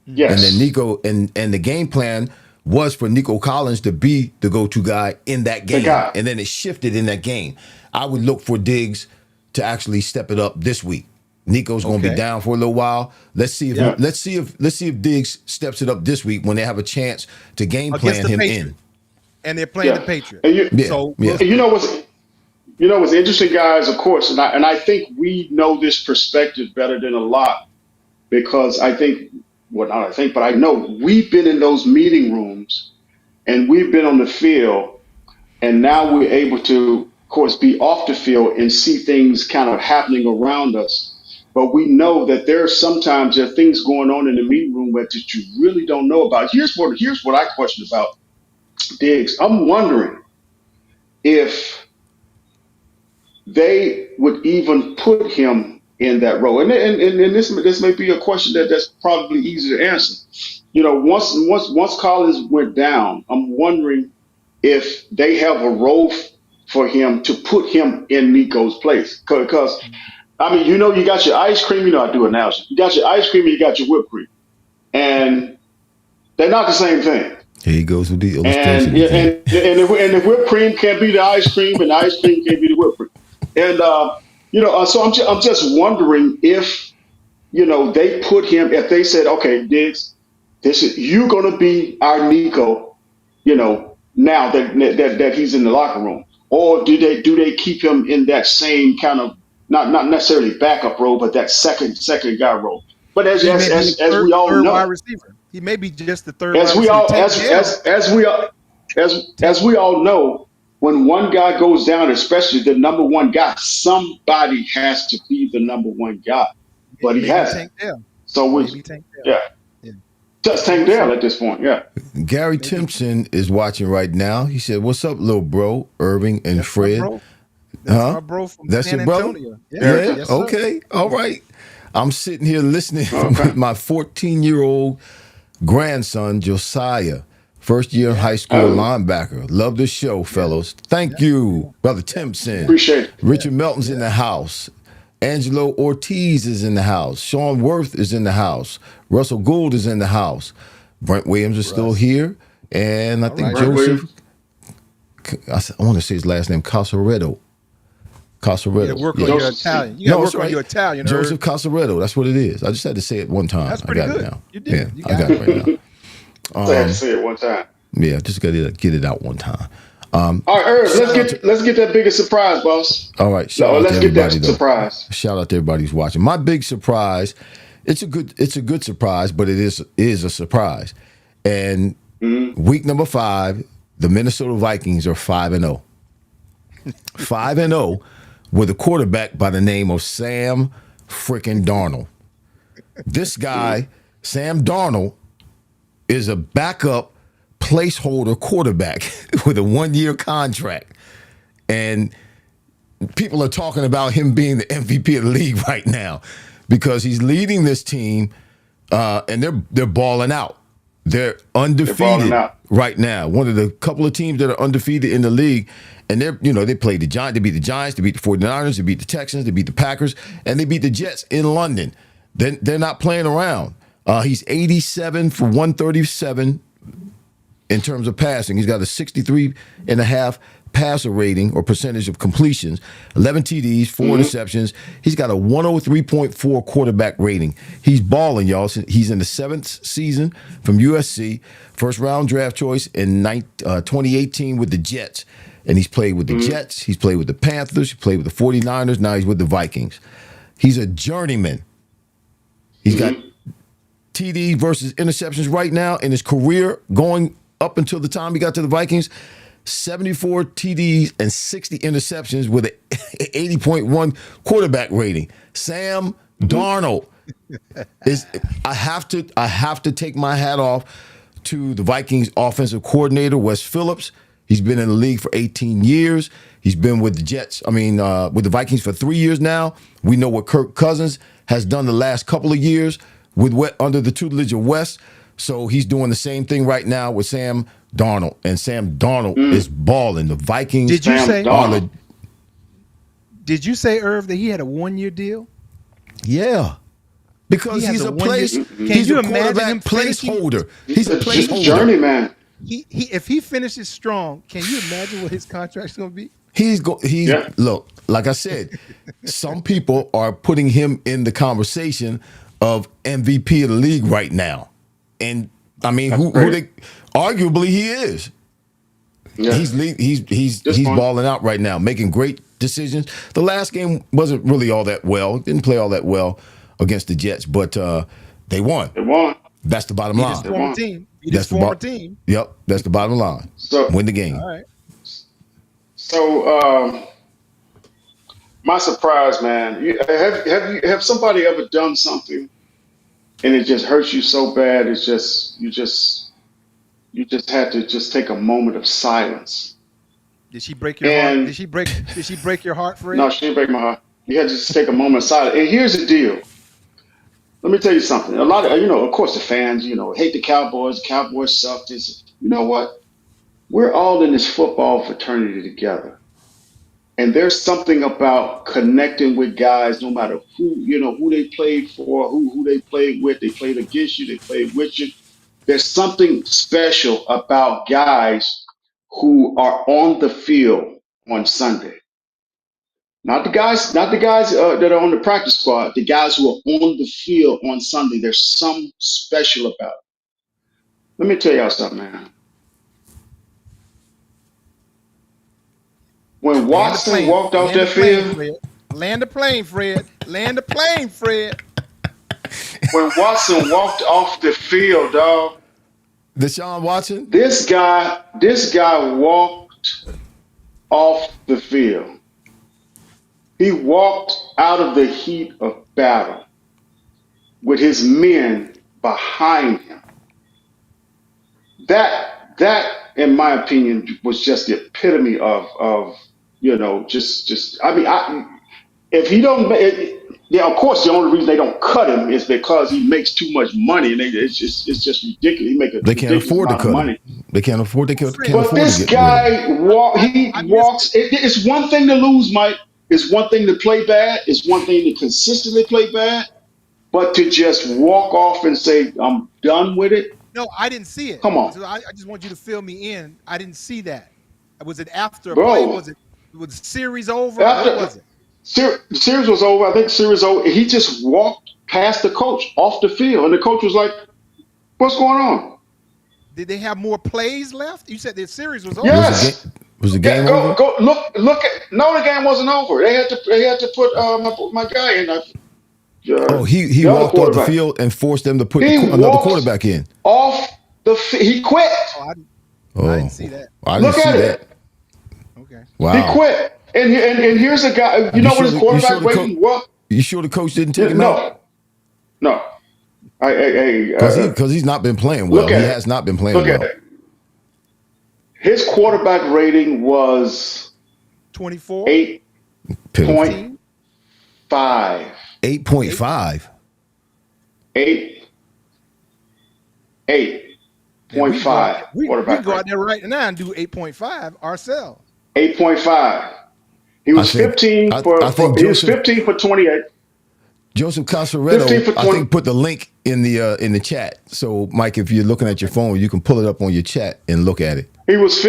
Yes. And then Nico and the game plan was for Nico Collins to be the go-to guy in that game. And then it shifted in that game. I would look for Diggs to actually step it up this week. Nico's going to be down for a little while. Let's see if Diggs steps it up this week when they have a chance to game plan him in. And they're playing the Patriots. You know what's interesting, guys, of course, and I think we know this perspective better than a lot because I know we've been in those meeting rooms and we've been on the field, and now we're able to, of course, be off the field and see things kind of happening around us. But we know that there are things going on in the meeting room that you really don't know about. Here's what I question about Diggs. I'm wondering if they would even put him in that role. And this may be a question that's probably easy to answer. Once Collins went down, I'm wondering if they have a role for him to put him in Nico's place. Because, I mean, you got your ice cream, I do analogy. You got your ice cream and you got your whipped cream. And they're not the same thing. Here he goes with the illustration. And the whipped cream can't be the ice cream, and the ice cream can't be the whipped cream. And so I'm just wondering if they put him, if they said, okay, Diggs, you're going to be our Nico, now that he's in the locker room, or do they keep him in that same kind of not necessarily backup role, but that second guy role? But as we all know, wide receiver. He may be just the third. As we all know, when one guy goes down, especially the number one guy, somebody has to be the number one guy. But he hasn't. So just Tank Dell at this point. Yeah. Gary Timpson is watching right now. He said, "What's up, little bro, Irving and Fred?" That's my bro from San Antonio. Yeah. Yes, okay. All right. I'm sitting here listening with my 14-year-old grandson Josiah First-year high school Oh, linebacker. Love the show, Yeah. fellows. Thank Yeah. you, Brother Yeah. Timpson. appreciate it. Richard Melton's in Yeah. the house. Angelo Ortiz is in the house. Sean Worth is in the house. Russell Gould is in the house. Brent Williams is still Russ. here. And I All think right. Brent Joseph, Williams. I want to say his last name, Casaretto. You got to Casaretto. work Yeah. on your Joseph C. Italian. You got to No, work it's on right. your Italian. Joseph Irv. Casaretto. That's what it is. I just had to say it one time. That's I pretty got it good. now. You did. Yeah, You I got got it right now. So I had to say it one time. Yeah, just got to get it out one time. All right, Irv, Shout out to, let's get that biggest surprise, boss. all right, shout No, out to let's get that everybody though. surprise. Shout out to everybody who's watching. My big surprise, it's a good surprise, but it is a surprise. And week number 5, the Minnesota Vikings are 5-0. 5-0 with a quarterback by the name of Sam freaking Darnold. This guy, Sam Darnold, is a backup placeholder quarterback with a 1-year contract. And people are talking about him being the MVP of the league right now because he's leading this team and they're balling out. They're undefeated right now. One of the couple of teams that are undefeated in the league. And they played the Giants, they beat the Giants, they beat the 49ers, they beat the Texans, they beat the Packers, and they beat the Jets in London. They're not playing around. He's 87 for 137 in terms of passing. He's got a 63.5 passer rating or percentage of completions, 11 TDs, 4 interceptions. He's got a 103.4 quarterback rating. He's balling, y'all. He's in the 7th season from USC, first round draft choice in 2018 with the Jets. And he's played with the Jets, he's played with the Panthers, he played with the 49ers, now he's with the Vikings. He's a journeyman. He's got TD versus interceptions right now in his career going up until the time he got to the Vikings. 74 TDs and 60 interceptions with an 80.1 quarterback rating. Sam Darnold is. I have to take my hat off to the Vikings offensive coordinator Wes Phillips. He's been in the league for 18 years. He's been with the Jets. With the Vikings for 3 years now. We know what Kirk Cousins has done the last couple of years under the tutelage of Wes. So he's doing the same thing right now with Sam Darnold, and Sam Darnold is balling. The Vikings. Did you say? Darnold. Did you say, Irv, that he had a 1-year deal? Yeah, because He has he's a a 1-year place. Can He's you a imagine quarterback him finishing? placeholder. He's a Just placeholder. journeyman. He if he finishes strong, can you imagine what his contract's going to be? He's Yeah. Look, like I said, some people are putting him in the conversation of MVP of the league right now, and who they arguably he is. Yeah. He's fine. balling out right now, making great decisions. The last game wasn't really all that well. Didn't play all that well against the Jets, but they won. They won. That's the bottom Beat line. his former team. Beat That's his the former team. Yep, that's the bottom line. So, Win the game. All right. so my surprise, man. Have somebody ever done something and it just hurts you so bad? It's just you just had to just take a moment of silence. Did she break your heart? And Did she break your heart, Fred? no, she didn't break my heart. You had to just take a moment of silence. And here's the deal. Let me tell you something. A lot of of course, the fans, hate the Cowboys. The Cowboys suck. This, you know what? We're all in this football fraternity together. And there's something about connecting with guys, no matter who they played for, who they played with, they played against you, they played with you. There's something special about guys who are on the field on Sunday. Not the guys that are on the practice squad, the guys who are on the field on Sunday. There's something special about it. Let me tell y'all something, man. When Watson walked off that field, Land the plane, Fred. Land the plane, Fred. when Watson walked off the field, dog, Deshaun Watson. this guy walked off the field. He walked out of the heat of battle with his men behind him. That, in my opinion, was just the epitome of if he don't, Yeah, of course. The only reason they don't cut him is because he makes too much money, and it's just ridiculous. He makes a They can't ridiculous afford to amount of cut him. money. They can't afford. They can't But afford to this get rid of him. guy he I missed walks. It's one thing to lose, Mike. It's one thing to play bad. It's one thing to consistently play bad. But to just walk off and say I'm done with it. No, I didn't see it. Come on, So I just want you to fill me in. I didn't see that. Was it after a play? bro. Was the series over? What After was it? the series was over, I think the series over. He just walked past the coach off the field, and the coach was like, "What's going on?" Did they have more plays left? You said the series was over. Yes. Was the game Go over? go look at. No, the game wasn't over. They had to put my guy in. Oh, he The other walked off the quarterback. field and forced them to put He another walked quarterback in. off he quit. Oh, I Oh, didn't see that. I didn't Look see at that. it. Okay. Wow. He quit. And here's a guy. You know what his quarterback rating was? You sure the coach didn't take him out? No. Because he's not been playing well. Look at He it. has not been playing Look well. at it. His quarterback rating was 24. 8.5. Pitiful. 15? 8.5. 8.5 We quarterback can go out rating. there right now and do 8.5 ourselves. 8.5. He was I think- 15 I for think he was Joseph- 15 for 28. Joseph 15 Casaretto, for I 20. think, put the link in the chat. So, Mike, if you're looking at your phone, you can pull it up on your chat and look at it. He was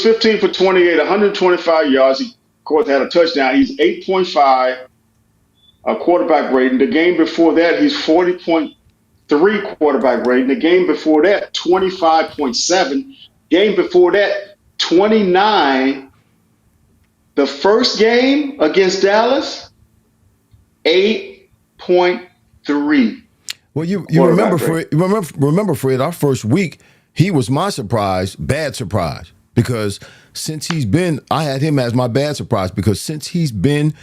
15 for 28, 125 yards. He, of course, had a touchdown. He's 8.5 quarterback rating. The game before that, he's 40.3 quarterback rating. The game before that, 25.7. Game before that, 29. The first game against Dallas, 8.3. Well, you Quarterback remember, Fred, remember, Fred, our first week, he was my surprise, bad surprise. Because since he's been, I had him as my bad surprise because since he's been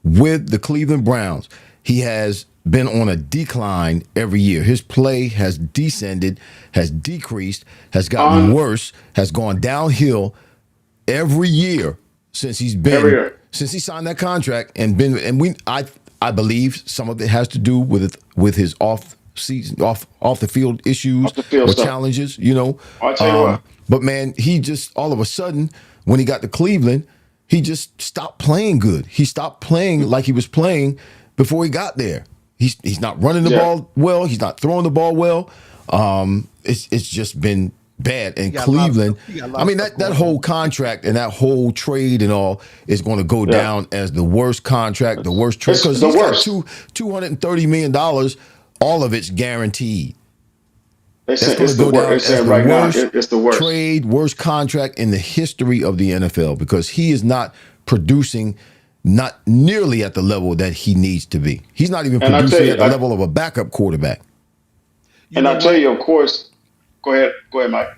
with the Cleveland Browns, he has been on a decline every year. His play has descended, has decreased, has gotten worse, has gone downhill every year since he's been since he signed that contract and I believe some of it has to do with his off the field issues or stuff. challenges, you know. I'll tell you what. But man, he just all of a sudden when he got to Cleveland, he just stopped playing good. He stopped playing like he was playing before he got there. He's not running the ball well. He's not throwing the ball well. It's just been bad. And Cleveland, I mean, that whole contract and that whole trade and all is going to go down as the worst contract, the worst trade. Because he's got $230 million. All of it's guaranteed. That's going to go down as the worst it's the worst trade, worst contract in the history of the NFL because he is not producing not nearly at the level that he needs to be. He's not even producing at the level of a backup quarterback. And I'll tell you, of course, go ahead, Mike.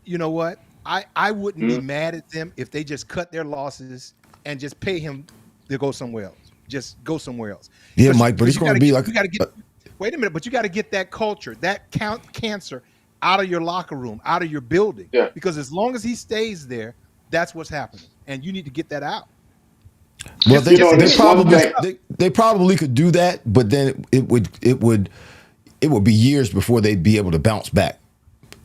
You know what? I wouldn't be mad at them if they just cut their losses and just pay him to go somewhere else. Just go somewhere else. Yeah, Mike, but it's going to be like... Wait a minute, but you got to get that culture, that cancer out of your locker room, out of your building. Yeah. Because as long as he stays there, that's what's happening. And you need to get that out. Well, they probably could do that, but then it would be years before they'd be able to bounce back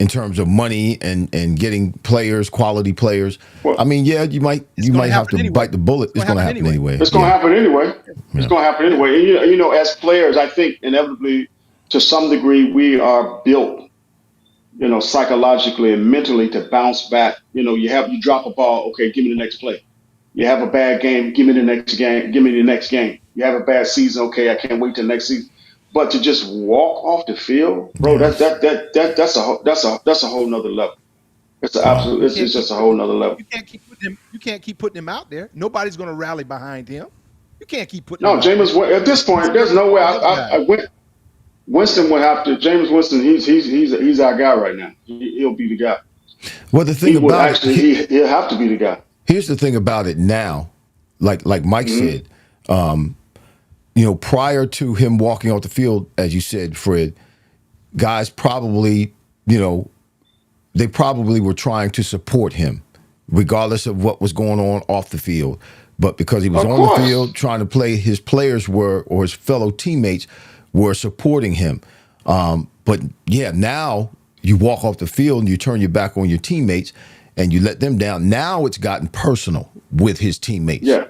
in terms of money and getting players, quality players. Well, I mean, yeah, you might have to bite the bullet. It's going to happen anyway. It's going to happen anyway. It's going to happen anyway. And you know, as players, I think inevitably, to some degree, we are built, you know, psychologically and mentally to bounce back. You know, you drop a ball, okay, give me the next play. You have a bad game, give me the next game. Give me the next game. You have a bad season, okay, I can't wait till next season. But to just walk off the field, bro, that's a whole nother level. It's an absolute. It's just a whole nother level. You can't keep putting him out there. Nobody's going to rally behind him. You can't keep putting. No, Jameis. At this point, there's no way. Winston would have to. Jameis Winston. He's our guy right now. He'll be the guy. Well, the thing about he'll have to be the guy. Here's the thing about it now, like Mike said. You know, prior to him walking off the field, as you said, Fred, guys probably, you know, they probably were trying to support him. regardless of what was going on off the field. But because he was Of on course. the field trying to play, his players were, or his fellow teammates were supporting him. But yeah, now you walk off the field and you turn your back on your teammates and you let them down. Now it's gotten personal with his teammates. Yeah.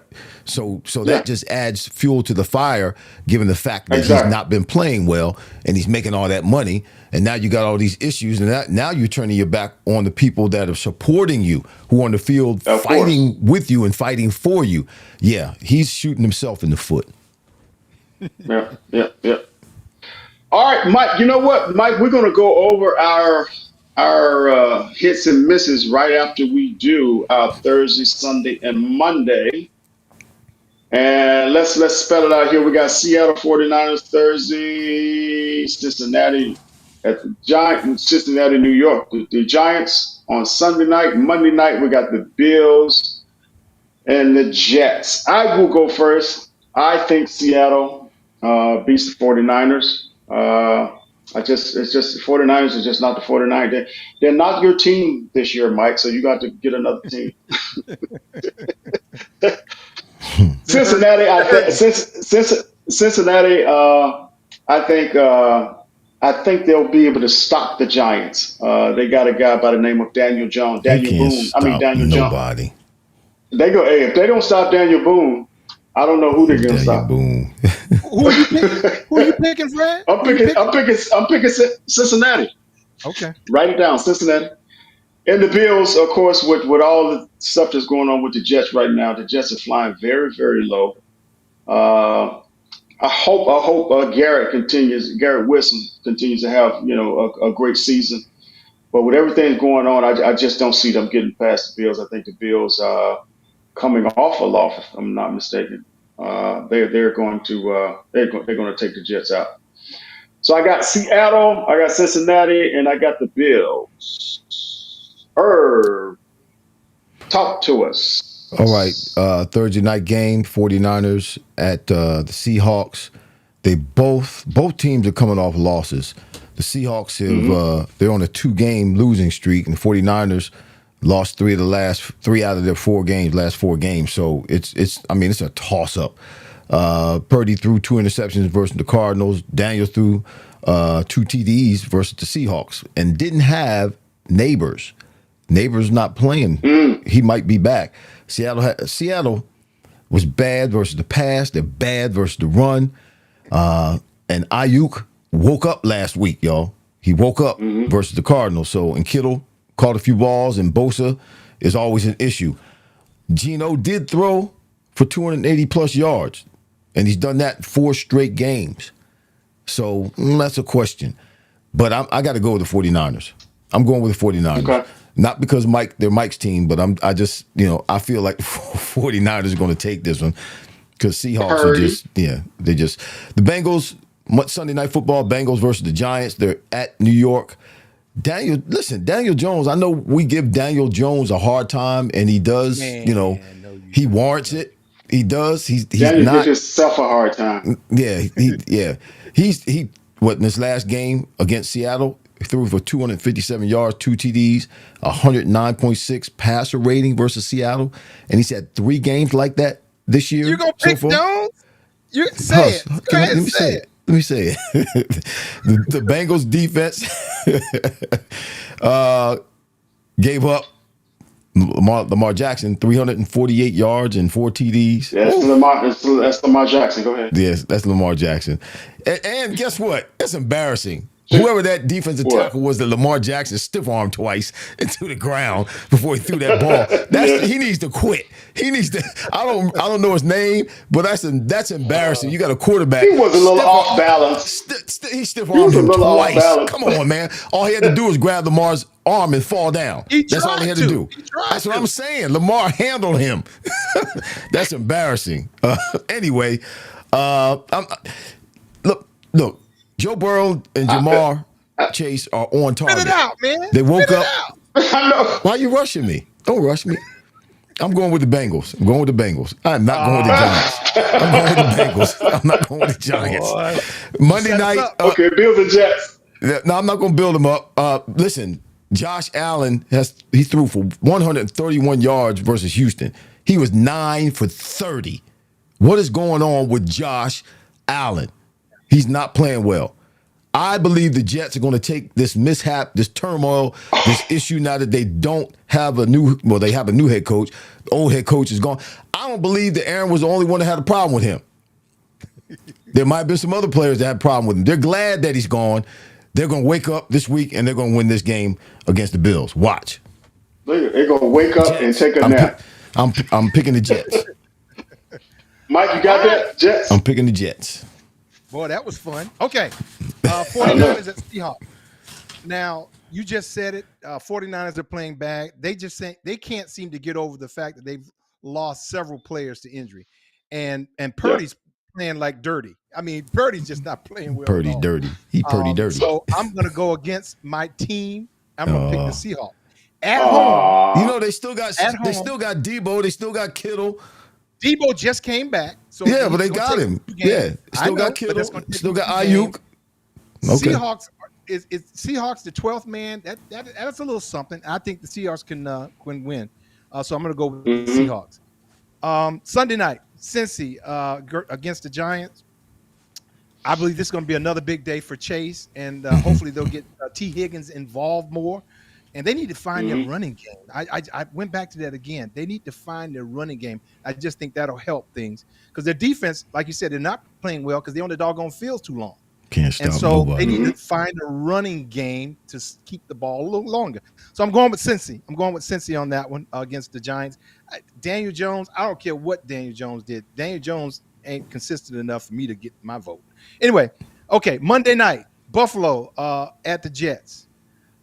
So Yeah. that just adds fuel to the fire, given the fact that Exactly. he's not been playing well and he's making all that money. And now you got all these issues. And now you're turning your back on the people that are supporting you, who are on the field Of fighting with you and fighting for you. Yeah, he's shooting himself in the foot. Yeah. All right, Mike. You know what, Mike? We're going to go over our hits and misses right after we do our Thursday, Sunday, and Monday. And let's spell it out here. We got Seattle 49ers Thursday, Cincinnati at the Giants, Cincinnati, New York. The Giants on Sunday night. Monday night, we got the Bills and the Jets. I will go first. I think Seattle beats the 49ers. It's just the 49ers are just not the 49ers. They're not your team this year, Mike, so you got to get another team. Cincinnati, Cincinnati. I think they'll be able to stop the Giants. They got a guy by the name of Daniel Jones. They Daniel can't Boone. stop Daniel Jones. nobody. They go. Hey, if they don't stop Daniel Boone, I don't know who they're gonna Daniel stop. Boone. Who are you picking? Who are you picking, Fred? I'm picking Cincinnati. Okay. Write it down, Cincinnati. And the Bills, of course, with all the stuff that's going on with the Jets right now, the Jets are flying very, very low. I hope Garrett Wilson continues to have a great season. But with everything going on, I just don't see them getting past the Bills. I think the Bills coming off a loss, if I'm not mistaken. They're going to take the Jets out. So I got Seattle, I got Cincinnati, and I got the Bills. Herb, talk to us. All right. Thursday night game, 49ers at the Seahawks. Both teams are coming off losses. The Seahawks have they're on a 2-game losing streak, and the 49ers lost 3 out of their 4 games, last 4 games. So it's a toss up. Purdy threw 2 interceptions versus the Cardinals. Daniel threw 2 TDs versus the Seahawks, and didn't have Neighbors. Neighbors not playing. He might be back. Seattle was bad versus the pass. They're bad versus the run. And Ayuk woke up last week, y'all. He woke up versus the Cardinals. So, and Kittle caught a few balls, and Bosa is always an issue. Geno did throw for 280 plus yards, and he's done that 4 straight games. So that's a question. But I got to go with the 49ers. I'm going with the 49ers. Okay. Not because they're Mike's team, but I feel like the 49ers are going to take this one, because Seahawks are the Bengals, Sunday Night Football, Bengals versus the Giants. They're at New York. Daniel Jones, I know we give Daniel Jones a hard time, and he does, he warrants it. He does. He's Daniel not gives himself a hard time. Yeah, He in this last game against Seattle, he threw for 257 yards, 2 TDs, 109.6 passer rating versus Seattle, and he's had 3 games like that this year. You gonna so pick far. Jones? You say it. Go ahead Let and me say say it. Let me say it. the Bengals defense gave up Lamar Jackson 348 yards and 4 TDs. Yeah, that's Lamar Jackson. Go ahead. Yes, that's Lamar Jackson. And guess what? It's embarrassing. Whoever that defensive tackle was that Lamar Jackson stiff-armed twice into the ground before he threw that ball. He needs to quit. He needs to. I don't know his name, but that's embarrassing. You got a quarterback. He was a little off balance. He stiff-armed him twice. Come on, man. All he had to do was grab Lamar's arm and fall down. That's all he had to do. That's what I'm saying. Lamar handled him. That's embarrassing. Anyway, look. Joe Burrow and Jamar Chase are on target. Spit it out, man. They woke up. I know. Why are you rushing me? Don't rush me. I'm going with the Bengals. I'm not going with the Giants. I'm going with the Bengals. I'm not going with the Giants. Monday night. Okay, Bills and Jets. No, I'm not going to build them up. Listen, Josh Allen he threw for 131 yards versus Houston. He was 9 for 30. What is going on with Josh Allen? He's not playing well. I believe the Jets are going to take this mishap, this turmoil, this issue now that they don't have they have a new head coach. The old head coach is gone. I don't believe that Aaron was the only one that had a problem with him. There might have been some other players that had a problem with him. They're glad that he's gone. They're going to wake up this week and they're going to win this game against the Bills. Watch. They're going to wake up Jets. And take a nap. I'm picking the Jets. Mike, you got that? Jets? I'm picking the Jets. Boy, that was fun. Okay. 49ers at Seahawks. Now, you just said it. 49ers are playing bad. They can't seem to get over the fact that they've lost several players to injury. And Purdy's playing like dirty. I mean, Purdy's just not playing well. Purdy's dirty. He Purdy dirty. So I'm going to go against my team. I'm going to pick the Seahawks. At home. They still got Debo. They still got Kittle. Debo just came back. So but they got him. Yeah. Still got Kittle. Still got Ayuk. Okay. Seahawks is Seahawks the 12th man. That's a little something. I think the Seahawks can win. So I'm going to go with the Seahawks. Sunday night, Cincy against the Giants. I believe this is going to be another big day for Chase, and hopefully they'll get T. Higgins involved more. And they need to find their running game. I went back to that again. They need to find their running game. I just think that'll help things because their defense, like you said, they're not playing well because they're on the doggone field too long. Can't stop. And so they need to find a running game to keep the ball a little longer. So I'm going with Cincy. I'm going with Cincy on that one against the Giants. Daniel Jones, I don't care what Daniel Jones did. Daniel Jones ain't consistent enough for me to get my vote. Anyway, okay, Monday night, Buffalo at the Jets.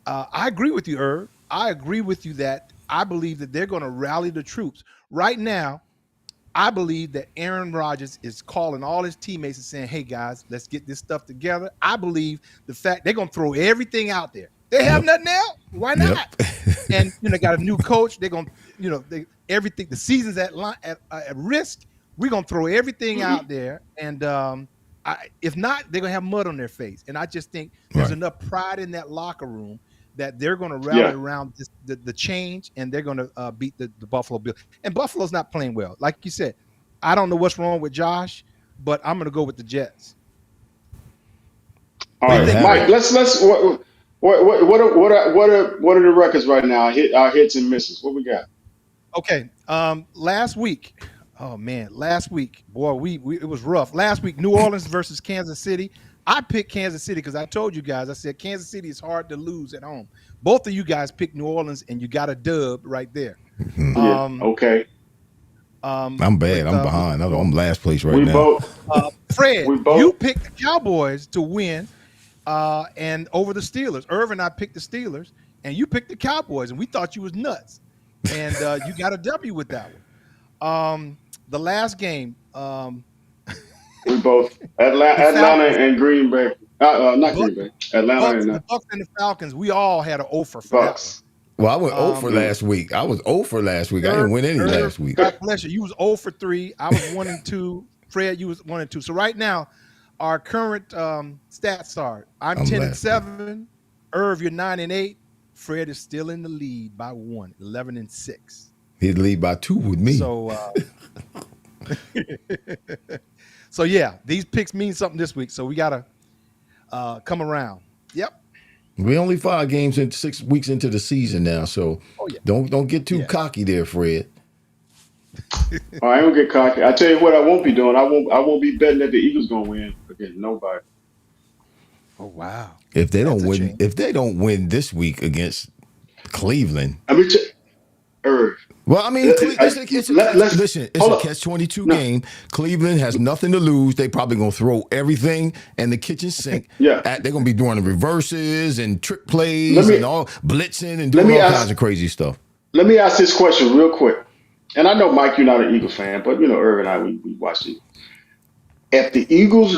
I agree with you, Irv. I agree with you that I believe that they're going to rally the troops. Right now, I believe that Aaron Rodgers is calling all his teammates and saying, hey, guys, let's get this stuff together. I believe the fact they're going to throw everything out there. They have nothing else. Why not? And, got a new coach. They're going to, everything, the season's at risk. We're going to throw everything out there. And if not, they're going to have mud on their face. And I just think there's enough pride in that locker room that they're going to rally around the change, and they're going to beat the Buffalo Bills. And Buffalo's not playing well. Like you said, I don't know what's wrong with Josh, but I'm going to go with the Jets. All right, Mike, let's what are the records right now? Our hits and misses. What we got? Okay, last week, boy, it was rough. Last week, New Orleans versus Kansas City. I picked Kansas City because I told you guys, I said Kansas City is hard to lose at home. Both of you guys picked New Orleans, and you got a dub right there. Okay. I'm bad. I'm behind. I'm last place right now. Fred, you picked the Cowboys to win and over the Steelers. Irv and I picked the Steelers, and you picked the Cowboys, and we thought you was nuts. And you got a W with that one. The last game – we both Atlanta and Green Bay. Not Green Bay. Atlanta and the Bucks and the Falcons. We all had an 0 for Bucks. That one. Well, I went 0 for last week. I was 0 for last week. I didn't win any last week. God bless you. You was 0 for 3. I was 1 and 2. Fred, you was 1 and 2. So right now, our current stats are: I'm 10 and 7. Irv, you're 9 and 8. Fred is still in the lead by 1, 11 and 6. He'd lead by 2 with me. So. So, yeah, these picks mean something this week, so we got to come around. Yep. We're only 5 games and 6 weeks into the season now, so don't get too cocky there, Fred. I ain't gonna get cocky. I tell you what I won't be doing. I won't be betting that the Eagles gonna win against nobody. Oh, wow. If they don't win this week against Cleveland. Irv. Well, I mean, it's a catch-22 game. Cleveland has nothing to lose. They probably going to throw everything in the kitchen sink. They're going to be doing the reverses and trick plays and all blitzing and doing all kinds of crazy stuff. Let me ask this question real quick. And I know, Mike, you're not an Eagle fan, but, Irv and I, we watch it. If the Eagles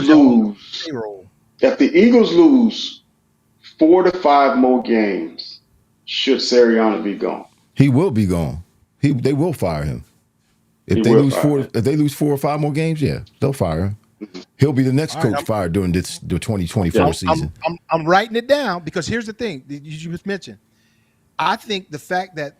lose 4 to 5 more games, should Sirianni be gone? He will be gone. They will fire him. If they lose 4 or 5 more games, they'll fire him. He'll be the next coach fired during the 2024 season. I'm writing it down because here's the thing you just mentioned. I think the fact that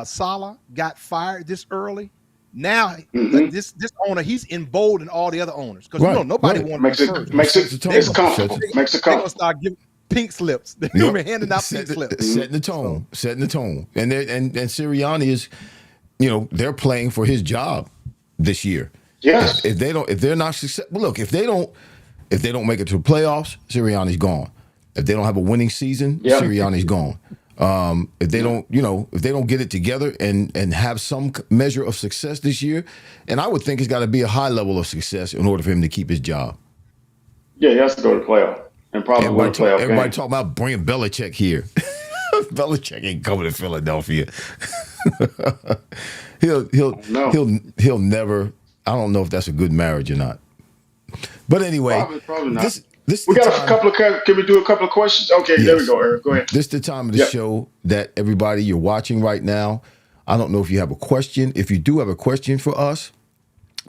Saleh got fired this early, now this owner, he's emboldened all the other owners because nobody wanted makes him it first. makes it comfortable. Makes it They're gonna comfortable. start giving pink slips. They're gonna be handing out pink slips. Setting the tone. Setting the tone. And Sirianni is, they're playing for his job this year. Yes. If they're not successful, look, if they don't make it to the playoffs, Sirianni's gone. If they don't have a winning season, Sirianni's gone. If they don't get it together and have some measure of success this year, and I would think it's got to be a high level of success in order for him to keep his job. Yeah, he has to go to the playoff and probably win a playoff game. Everybody talking about bringing Belichick here. Belichick ain't coming to Philadelphia. He'll never. I don't know if that's a good marriage or not. But anyway, probably not. We got a couple of. Can we do a couple of questions? Okay, yes. There we go, Eric. Go ahead. This is the time of the show that everybody you're watching right now. I don't know if you have a question. If you do have a question for us,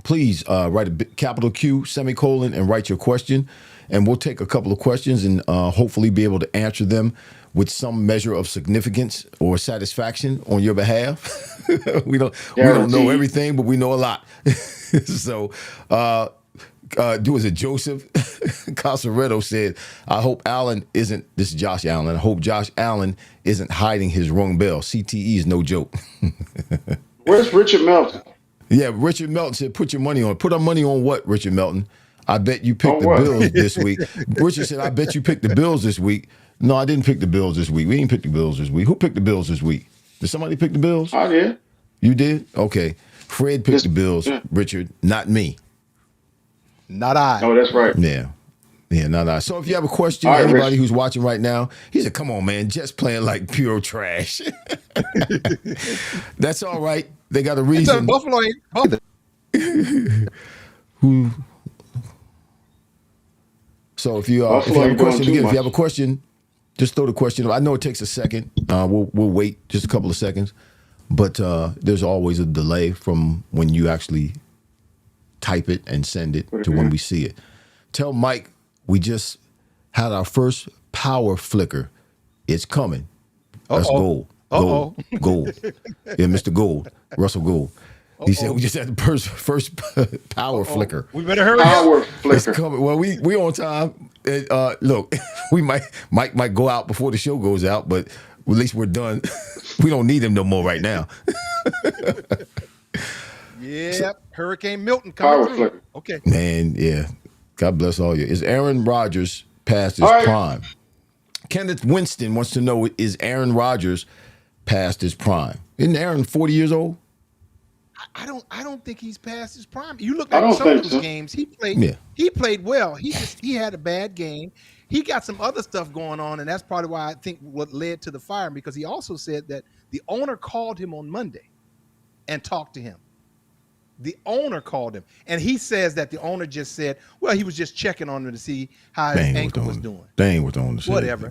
please write a capital Q, semicolon, and write your question. And we'll take a couple of questions and hopefully be able to answer them with some measure of significance or satisfaction on your behalf. we don't know everything, but we know a lot. So, was it Joseph Casaretto said, I hope Allen isn't, this is Josh Allen, I hope Josh Allen isn't hiding his rung bell. CTE is no joke. Where's Richard Melton? Yeah, Richard Melton said, put our money on what, Richard Melton? I bet you picked the Bills this week. Richard said, I bet you picked the Bills this week. No, I didn't pick the Bills this week. We didn't pick the Bills this week. Who picked the Bills this week? Did somebody pick the Bills? I did. You did? Okay. Fred picked the Bills, Richard, not me. Not I. Oh, that's right. Yeah. Yeah, not I. So if you have a question, anybody who's watching right now, he said, come on, man, Jets playing like pure trash. That's all right. They got a reason. Buffalo ain't. Who? So if you have a question, again, if you have a question, just throw the question. I know it takes a second. We'll wait just a couple of seconds, but there's always a delay from when you actually type it and send it to when we see it. Tell Mike we just had our first power flicker. It's coming. That's gold. Gold. Yeah, Mr. Gold, Russell Gold. He said we just had the first power flicker. We better hurry up. Power flicker. It's coming. Well, we on time. Look, Mike might go out before the show goes out, but at least we're done. We don't need him no more right now. Yep, Hurricane Milton coming through. Flicker. Okay. Man, yeah. God bless all you. Is Aaron Rodgers past his prime? Kenneth Winston wants to know, is Aaron Rodgers past his prime? Isn't Aaron 40 years old? I don't think he's past his prime. You look at some of those games. He played well. He had a bad game. He got some other stuff going on, and that's part of why I think what led to the firing, because he also said that the owner called him on Monday and talked to him. The owner called him, and he says that the owner just said, well, he was just checking on him to see how his ankle was doing. They ain't what the owner said. Whatever.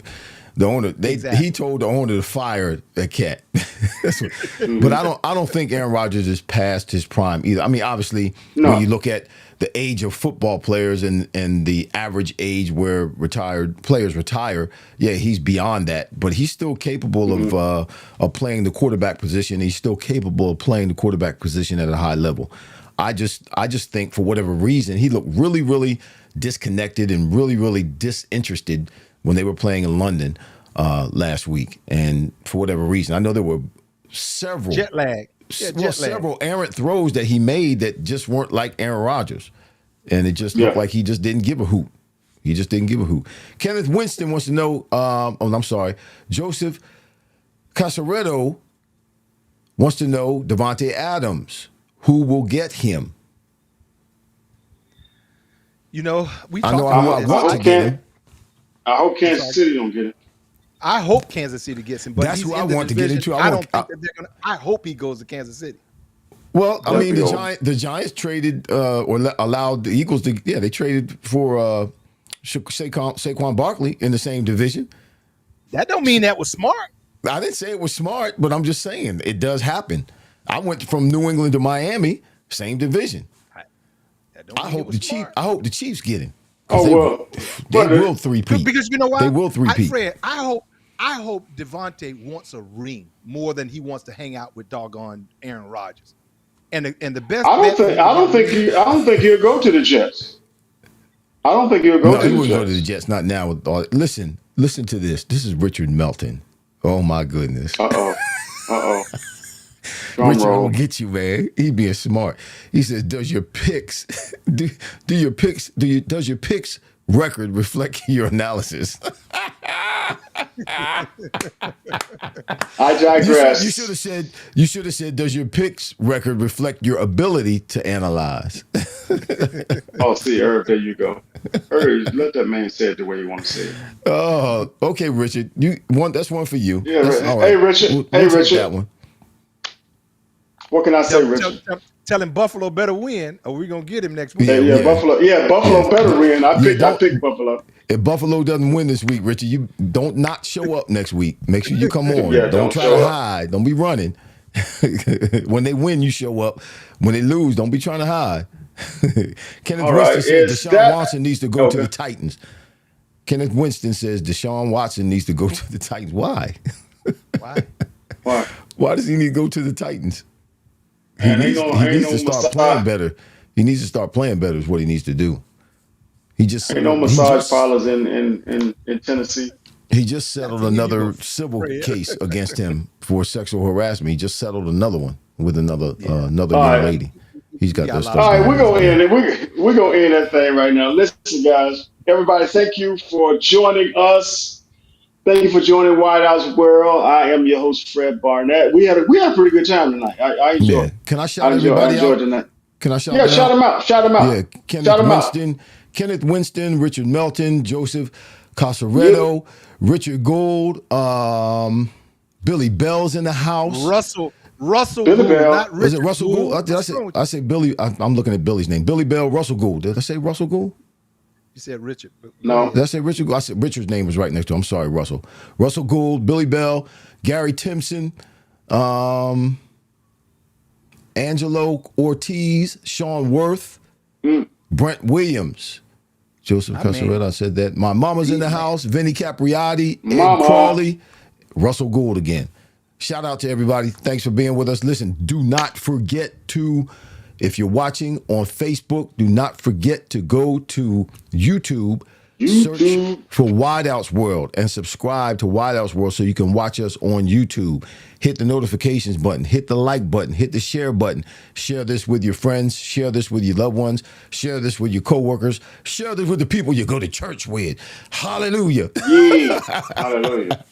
The owner, he told the owner to fire that cat. But I don't think Aaron Rodgers is past his prime either. I mean, obviously, when you look at the age of football players and the average age where retired players retire, yeah, he's beyond that. But he's still capable of playing the quarterback position. He's still capable of playing the quarterback position at a high level. I just think for whatever reason he looked really, really disconnected and really, really disinterested when they were playing in London last week. And for whatever reason, I know there were several jet lag. Several errant throws that he made that just weren't like Aaron Rodgers. And it just looked like he just didn't give a hoot. He just didn't give a hoot. Kenneth Winston wants to know, Joseph Casaretto wants to know Davante Adams. Who will get him? You know, I hope Kansas City don't get it. I hope Kansas City gets him, but that's who I want to get into. I don't think that they're gonna. I hope he goes to Kansas City. Well, I mean, the Giants traded or allowed the Eagles to. Yeah, they traded for Saquon Barkley in the same division. That don't mean that was smart. I didn't say it was smart, but I'm just saying it does happen. I went from New England to Miami, same division. I hope the Chiefs get him. Oh well, they will three-peat. Because you know why? They will three-peat. Fred, I I hope Devontae wants a ring more than he wants to hang out with doggone Aaron Rodgers. And the best. I don't think he'll go to the Jets. I don't think he'll go to the Jets. No, he wouldn't go to the Jets. Not now. With all, listen to this. This is Richard Melton. Oh my goodness. Uh oh. Richard, I'm gonna get you, man. He being smart. He says, "Does your picks does your picks record reflect your analysis?" I digress. You should have said, "Does your picks record reflect your ability to analyze?" Oh, see, Herb, there you go. Herb, let that man say it the way you want to say it. Oh, okay, Richard. That's one for you. Yeah, all right. Hey, Richard. We'll Richard. take that one. What can I say, Richard? Tell him Buffalo better win, or we're gonna get him next week. Yeah. Buffalo better win. I picked Buffalo. If Buffalo doesn't win this week, Richard, you don't not show up next week. Make sure you come on. Don't try to hide. Don't be running. When they win, you show up. When they lose, don't be trying to hide. Kenneth Winston says Deshaun Watson needs to go to the Titans. Kenneth Winston says Deshaun Watson needs to go to the Titans. Why? Why? Why does he need to go to the Titans? He needs to start playing better. He needs to start playing better is what he needs to do. He just ain't no massage parlors in Tennessee. He just settled another civil case against him for sexual harassment. He just settled another one with another young lady. He's got that stuff. All right, we're gonna end it. We're gonna end that thing right now. Listen, guys, everybody, thank you for joining us. Thank you for joining Wideout's World. I am your host, Fred Barnett. We had a pretty good time tonight. I enjoyed. Can I shout everybody out? Tonight. Can I shout? Yeah, shout them out. Shout them out. Yeah, Kenneth Winston, Richard Melton, Joseph Casaretto, Richard Gould, Billy Bell's in the house. Russell Billy Gould, Bell. not Richard. Was it Russell Gould? Did I say Billy? I'm looking at Billy's name. Billy Bell, Russell Gould. Did I say Russell Gould? You said Richard. No. Did I say Richard Gould? I said Richard's name was right next to him. I'm sorry, Russell. Russell Gould, Billy Bell, Gary Timpson, Angelo Ortiz, Sean Worth, Brent Williams, Joseph Casaretto. I said that. My mama's in the house. Vinny Capriati, Ed Crawley, Russell Gould again. Shout out to everybody. Thanks for being with us. Listen, do not forget to, if you're watching on Facebook, do not forget to go to YouTube. Search for Wideout's World and subscribe to Wideout's World so you can watch us on YouTube. Hit the notifications button, hit the like button, hit the share button. Share this with your friends, share this with your loved ones, share this with your coworkers, share this with the people you go to church with. Hallelujah. Yeah. Hallelujah.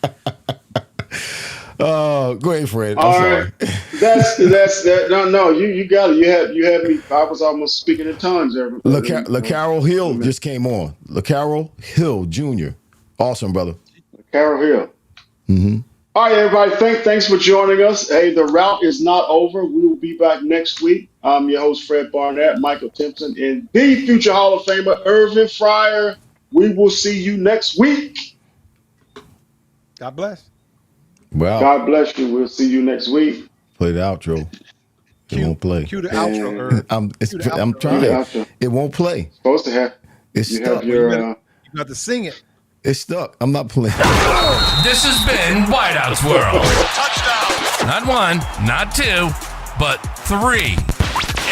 Go ahead, Fred. All I'm right. sorry. That's that. No, you got it. You had me. I was almost speaking in tongues there. LaCarroll Hill just came on. LaCarroll Hill Jr. Awesome, brother. LaCarroll Hill. Mm-hmm. All right, everybody. Thanks for joining us. Hey, the route is not over. We will be back next week. I'm your host, Fred Barnett, Michael Timpson, and the future Hall of Famer, Irving Fryar. We will see you next week. God bless. Wow. God bless you. We'll see you next week. Play the outro. It won't play. Cue the outro. I'm trying to. It won't play. Supposed to have. It's you stuck. Have your, you got to sing it. It's stuck. I'm not playing. This has been Wideout's World. Touchdown. Not one, not two, but three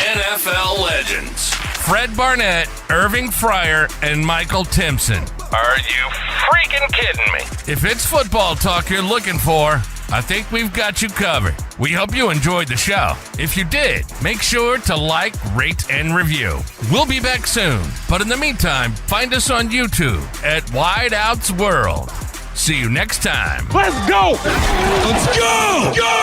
NFL legends. Fred Barnett, Irving Fryar, and Michael Timpson. Are you freaking kidding me? If it's football talk you're looking for, I think we've got you covered. We hope you enjoyed the show. If you did, make sure to like, rate, and review. We'll be back soon. But in the meantime, find us on YouTube at Wideout's World. See you next time. Let's go! Let's go! Go!